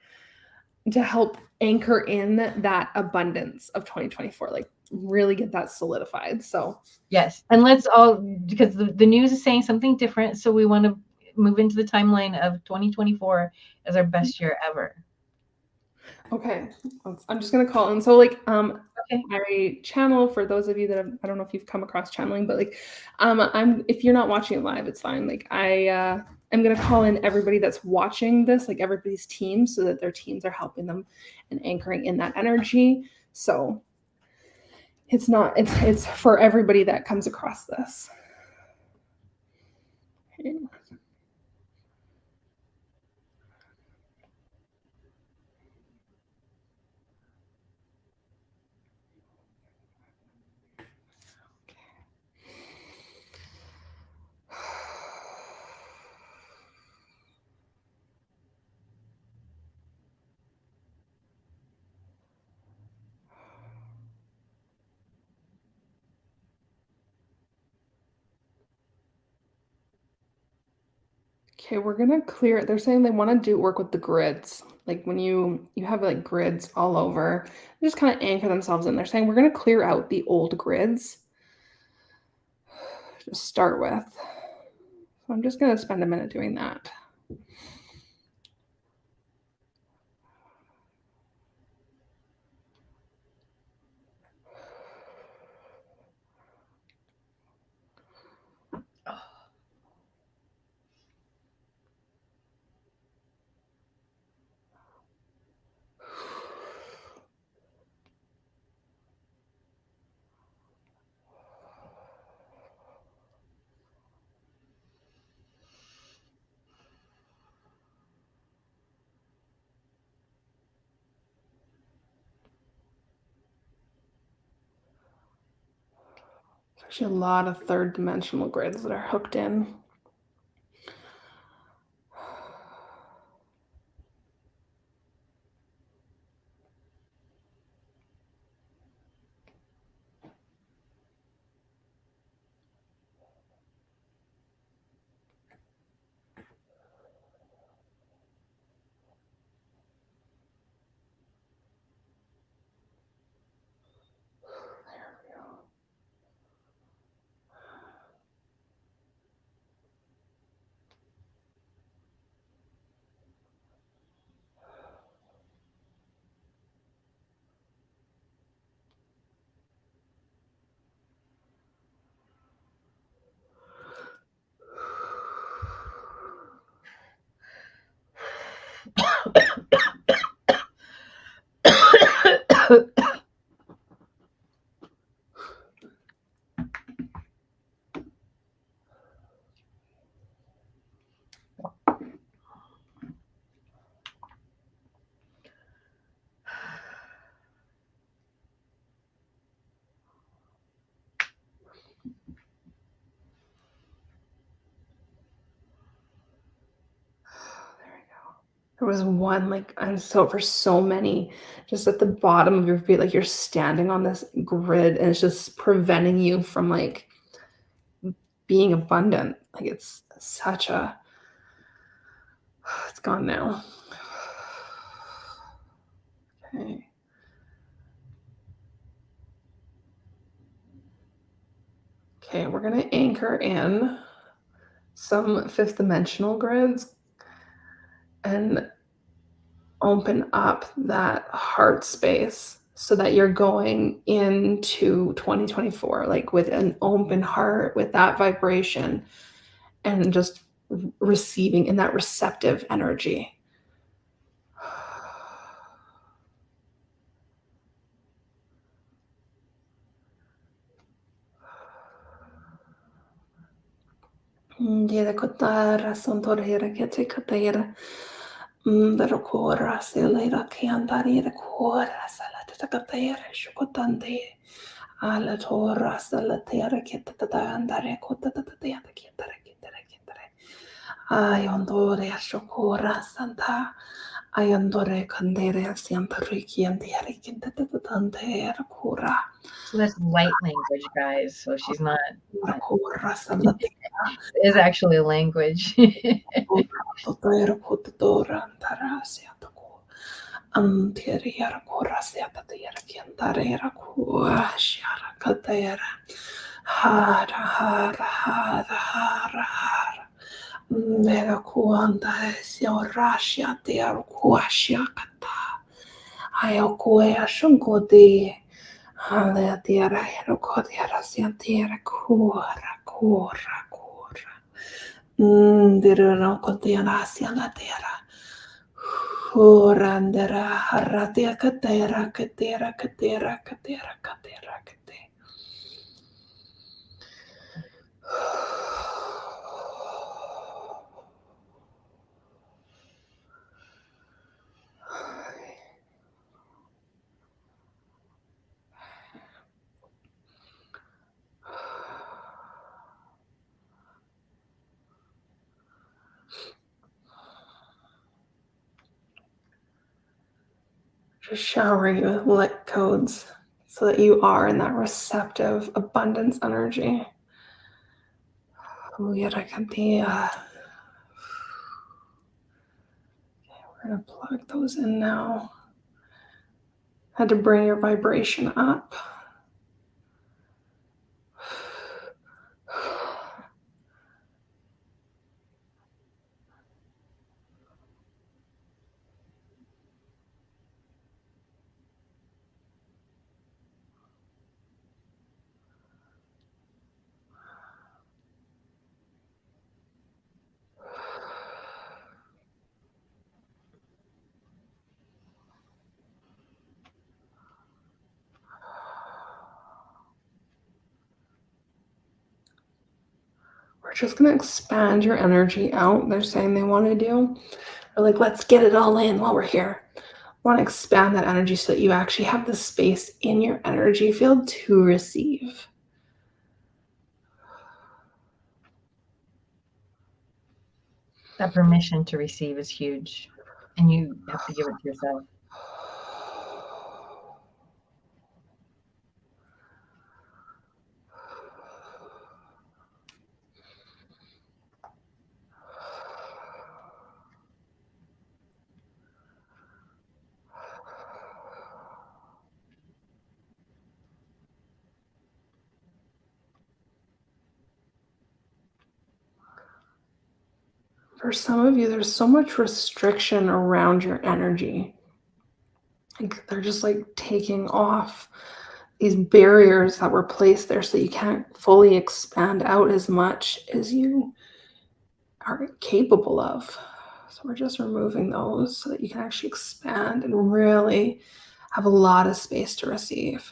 to help anchor in that abundance of 2024, like really get that solidified. So yes. And let's all, because the news is saying something different. So we want to move into the timeline of 2024 as our best year ever. Okay. I'm just going to call in. So like, okay. I channel for those of you that I don't know if you've come across channeling, but like, if you're not watching it live, it's fine. Like I'm going to call in everybody that's watching this, like everybody's team, so that their teams are helping them and anchoring in that energy. So it's for everybody that comes across this. Okay. Okay, we're gonna clear it. They're saying they want to do work with the grids. Like when you have like grids all over, they just kind of anchor themselves in. They're saying we're gonna clear out the old grids to start with. So I'm just gonna spend a minute doing that. There's actually a lot of third dimensional grids that are hooked in. There was one, like, I'm so for so many, just at the bottom of your feet, like you're standing on this grid and it's just preventing you from like being abundant. Like it's such a, it's gone now. Okay. Okay, we're gonna anchor in some fifth dimensional grids and open up that heart space so that you're going into 2024 like with an open heart with that vibration and just receiving in that receptive energy. Dira kotara sontora hira kete katera. Dara kora sela hira kiandari hira kora sala tata katera shukotande. Ala tora sala tera kete tata andare kota tata tata kiandare kiandare kiandare. Ayondore shukora santa. Ayondore kandere siampari kiandere kete tata tata kora. So that's light language, guys. So she's not. Kora sala tera. It is actually a language. Anterior corasiata tera kiantarera kuashiara katera hara hara hara hara hara mera kuanda siorashia tera kuashia kata ayo kuea shungodi hale tera hero kodiara siantera kura kura kura dira kodiara siana tera Kurandera haratia katera katera katera katera katera kate. Just showering you with light codes so that you are in that receptive abundance energy. We're gonna plug those in now. Had to bring your vibration up. We're just going to expand your energy out. They're saying they want to do. Or like, let's get it all in while we're here. Want to expand that energy so that you actually have the space in your energy field to receive. That permission to receive is huge. And you have to give it to yourself. For some of you, there's so much restriction around your energy. Like they're just like taking off these barriers that were placed there so you can't fully expand out as much as you are capable of. So we're just removing those so that you can actually expand and really have a lot of space to receive.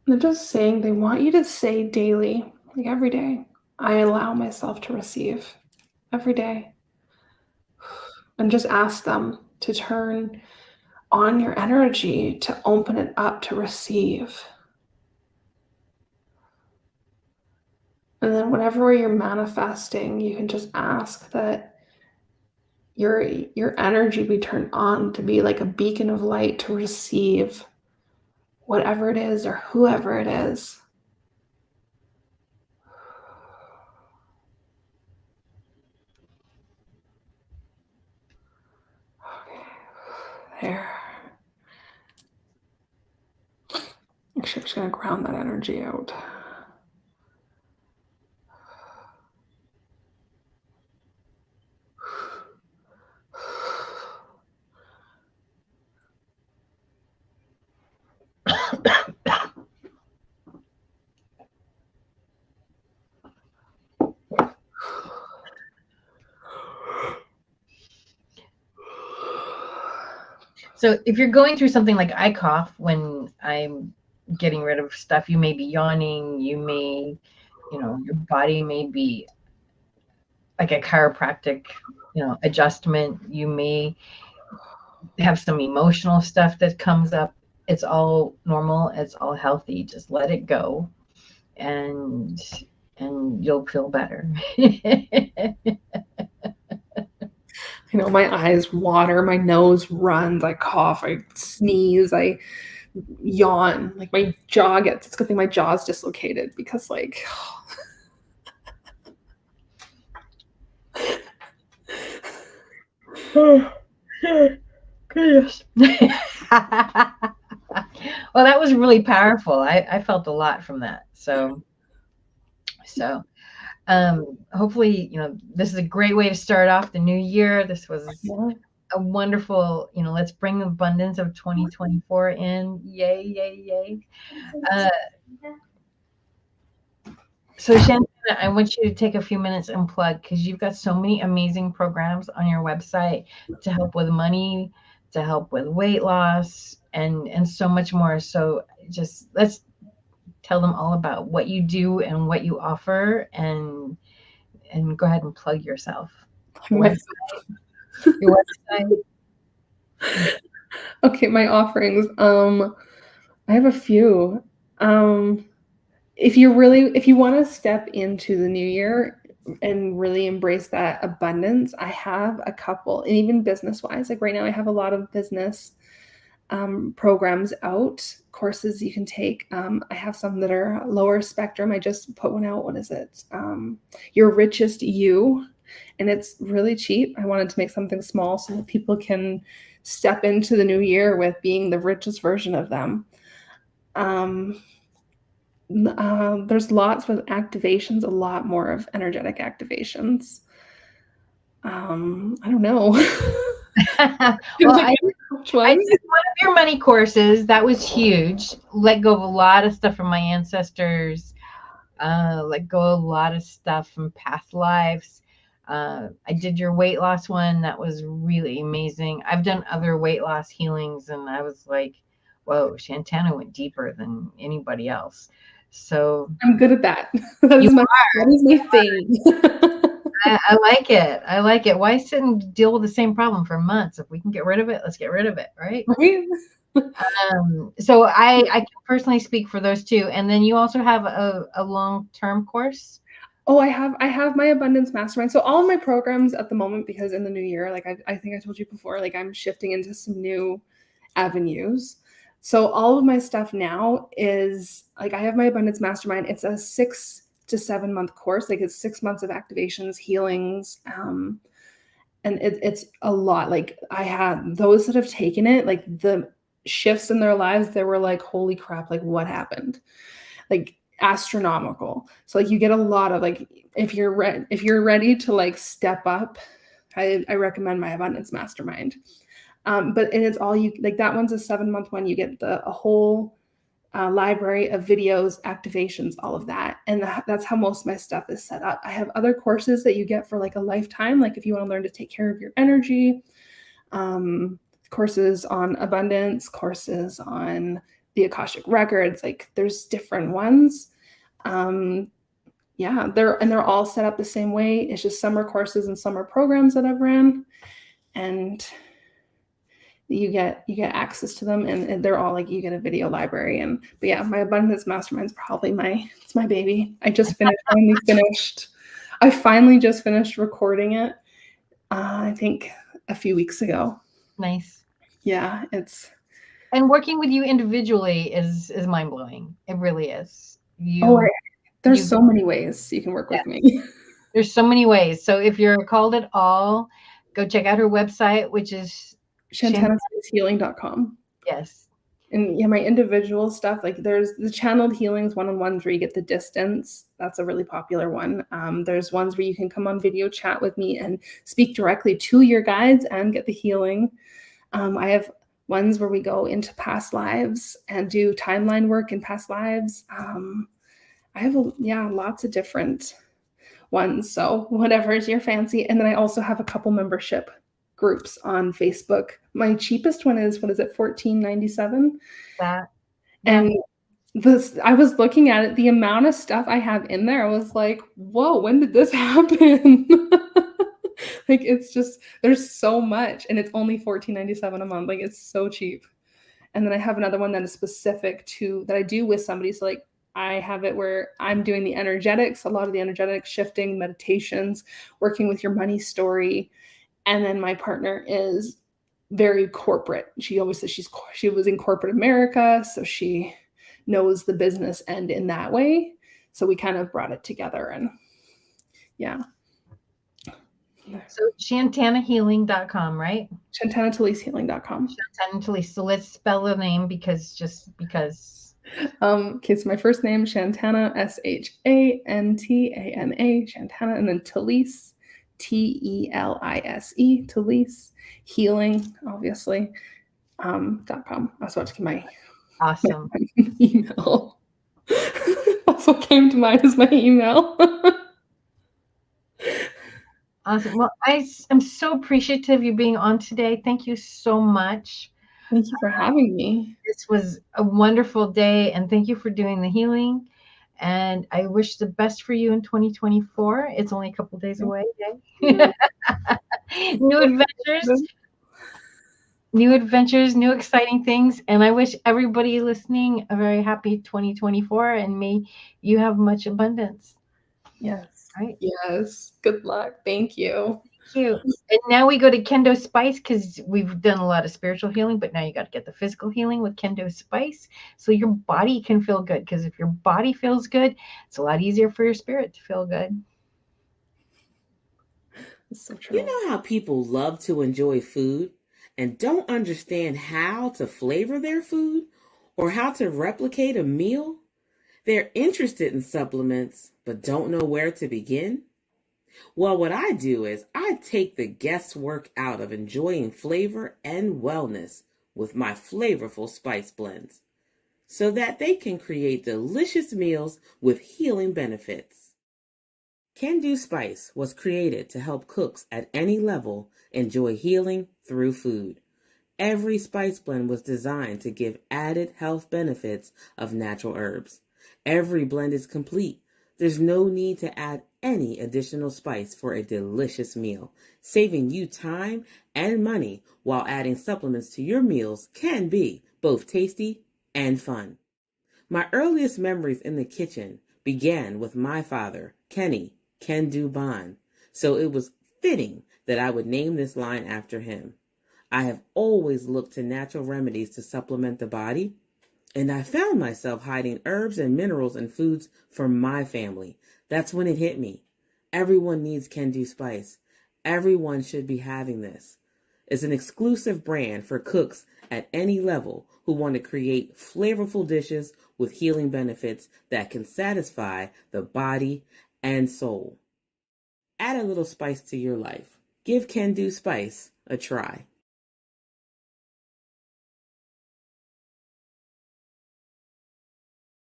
They're just saying they want you to say daily, like every day, I allow myself to receive every day. And just ask them to turn on your energy to open it up to receive. And then whenever you're manifesting, you can just ask that your energy be turned on to be like a beacon of light to receive whatever it is or whoever it is. Okay. There. Actually, I'm just going to ground that energy out. So if you're going through something like I cough when I'm getting rid of stuff, you may be yawning, you may, your body may be like a chiropractic, adjustment. You may have some emotional stuff that comes up. It's all normal. It's all healthy. Just let it go and you'll feel better. My eyes water, my nose runs, I cough, I sneeze, I yawn, like my jaw it's a good thing my jaw's dislocated because like Goodness. Well, that was really powerful. I felt a lot from that. So hopefully, this is a great way to start off the new year. This was a wonderful, let's bring the abundance of 2024 in. Yay, yay, yay. So Shantana, I want you to take a few minutes and plug, because you've got so many amazing programs on your website to help with money, to help with weight loss, and so much more. So just let's tell them all about what you do and what you offer, and go ahead and plug yourself. Your website. Okay, my offerings. I have a few. If you want to step into the new year and really embrace that abundance, I have a couple, and even business-wise, like right now I have a lot of business programs out, courses you can take. I have some that are lower spectrum. I just put one out. What is it? Your Richest You. And it's really cheap. I wanted to make something small so that people can step into the new year with being the richest version of them. There's lots with activations, a lot more of energetic activations. I don't know. Well, I took one of your money courses. That was huge. Let go of a lot of stuff from my ancestors. Let go of a lot of stuff from past lives. I did your weight loss one. That was really amazing. I've done other weight loss healings, and I was like, whoa, Shantana went deeper than anybody else. So I'm good at that. That is my thing. I like it. I like it. Why sit and deal with the same problem for months? If we can get rid of it, let's get rid of it, right? So I can personally speak for those two. And then you also have a long-term course. Oh, I have my Abundance Mastermind. So all of my programs at the moment, because in the new year, like I think I told you before, like I'm shifting into some new avenues. So all of my stuff now is like, I have my Abundance Mastermind. It's a 6 to 7 month course. Like it's 6 months of activations, healings. And it's a lot. Like I had those that have taken it, like the shifts in their lives, they were like, holy crap, like what happened? Like astronomical. So like you get a lot of like, if you're ready to like step up, I recommend my Abundance Mastermind. But and it's all you like, that one's a 7-month one. You get a whole library of videos, activations, all of that. And that's how most of my stuff is set up. I have other courses that you get for like a lifetime. Like if you want to learn to take care of your energy, courses on abundance, courses on the Akashic Records. Like there's different ones. Yeah, they're all set up the same way. It's just summer courses and summer programs that I've ran, and you get access to them, and they're all like, you get a video library. But yeah, my Abundance Mastermind is probably it's my baby. I finally just finished recording it. I think a few weeks ago. Nice. Yeah, and working with you individually is mind blowing. It really is. There's so many ways you can work with me. There's so many ways. So if you're called at all, go check out her website, which is ShantanaTulisHealing.com. Yes. And yeah, my individual stuff, like there's the channeled healings one-on-ones where you get the distance. That's a really popular one. There's ones where you can come on video chat with me and speak directly to your guides and get the healing. I have ones where we go into past lives and do timeline work in past lives. I have lots of different ones. So whatever is your fancy. And then I also have a couple membership groups on Facebook. My cheapest one is, what is it, $14.97? And I was looking at it, the amount of stuff I have in there, I was like, whoa, when did this happen? Like, it's just, there's so much, and it's only $14.97 a month. Like, it's so cheap. And then I have another one that is specific to, that I do with somebody. So like, I have it where I'm doing the energetics, a lot of the energetic shifting, meditations, working with your money story. And then my partner is very corporate. She always says she was in corporate America, so she knows the business end in that way. So we kind of brought it together, and yeah. So ShantanaHealing.com, right? ShantanaTulisHealing.com. Shantana Tulise. So let's spell the name because. Okay, so my first name, Shantana, Shantana, Shantana, and then Tulise, TELISE, Tulise, healing, obviously, .com. I was about to get my Awesome email. That's what came to mind as my email. Awesome. Well, I am so appreciative of you being on today. Thank you so much. Thank you for having me. This was a wonderful day, and thank you for doing the healing. And I wish the best for you in 2024. It's only a couple of days away. New adventures, new exciting things. And I wish everybody listening a very happy 2024, and may you have much abundance. Yes. Right? Yes. Good luck. Thank you. Thank you. And now we go to Kendo Spice, because we've done a lot of spiritual healing, but now you got to get the physical healing with Kendo Spice so your body can feel good. Because if your body feels good, it's a lot easier for your spirit to feel good. That's so true. You know how people love to enjoy food and don't understand how to flavor their food or how to replicate a meal? They're interested in supplements, but don't know where to begin? Well, what I do is I take the guesswork out of enjoying flavor and wellness with my flavorful spice blends so that they can create delicious meals with healing benefits. Can Do Spice was created to help cooks at any level enjoy healing through food. Every spice blend was designed to give added health benefits of natural herbs. Every blend is complete. There's no need to add any additional spice for a delicious meal. Saving you time and money while adding supplements to your meals can be both tasty and fun. My earliest memories in the kitchen began with my father, Kenny Can Do Bond, so it was fitting that I would name this line after him. I have always looked to natural remedies to supplement the body, and I found myself hiding herbs and minerals in foods for my family. That's when it hit me. Everyone needs Can Do Spice. Everyone should be having this. It's an exclusive brand for cooks at any level who want to create flavorful dishes with healing benefits that can satisfy the body and soul. Add a little spice to your life. Give Can Do Spice a try.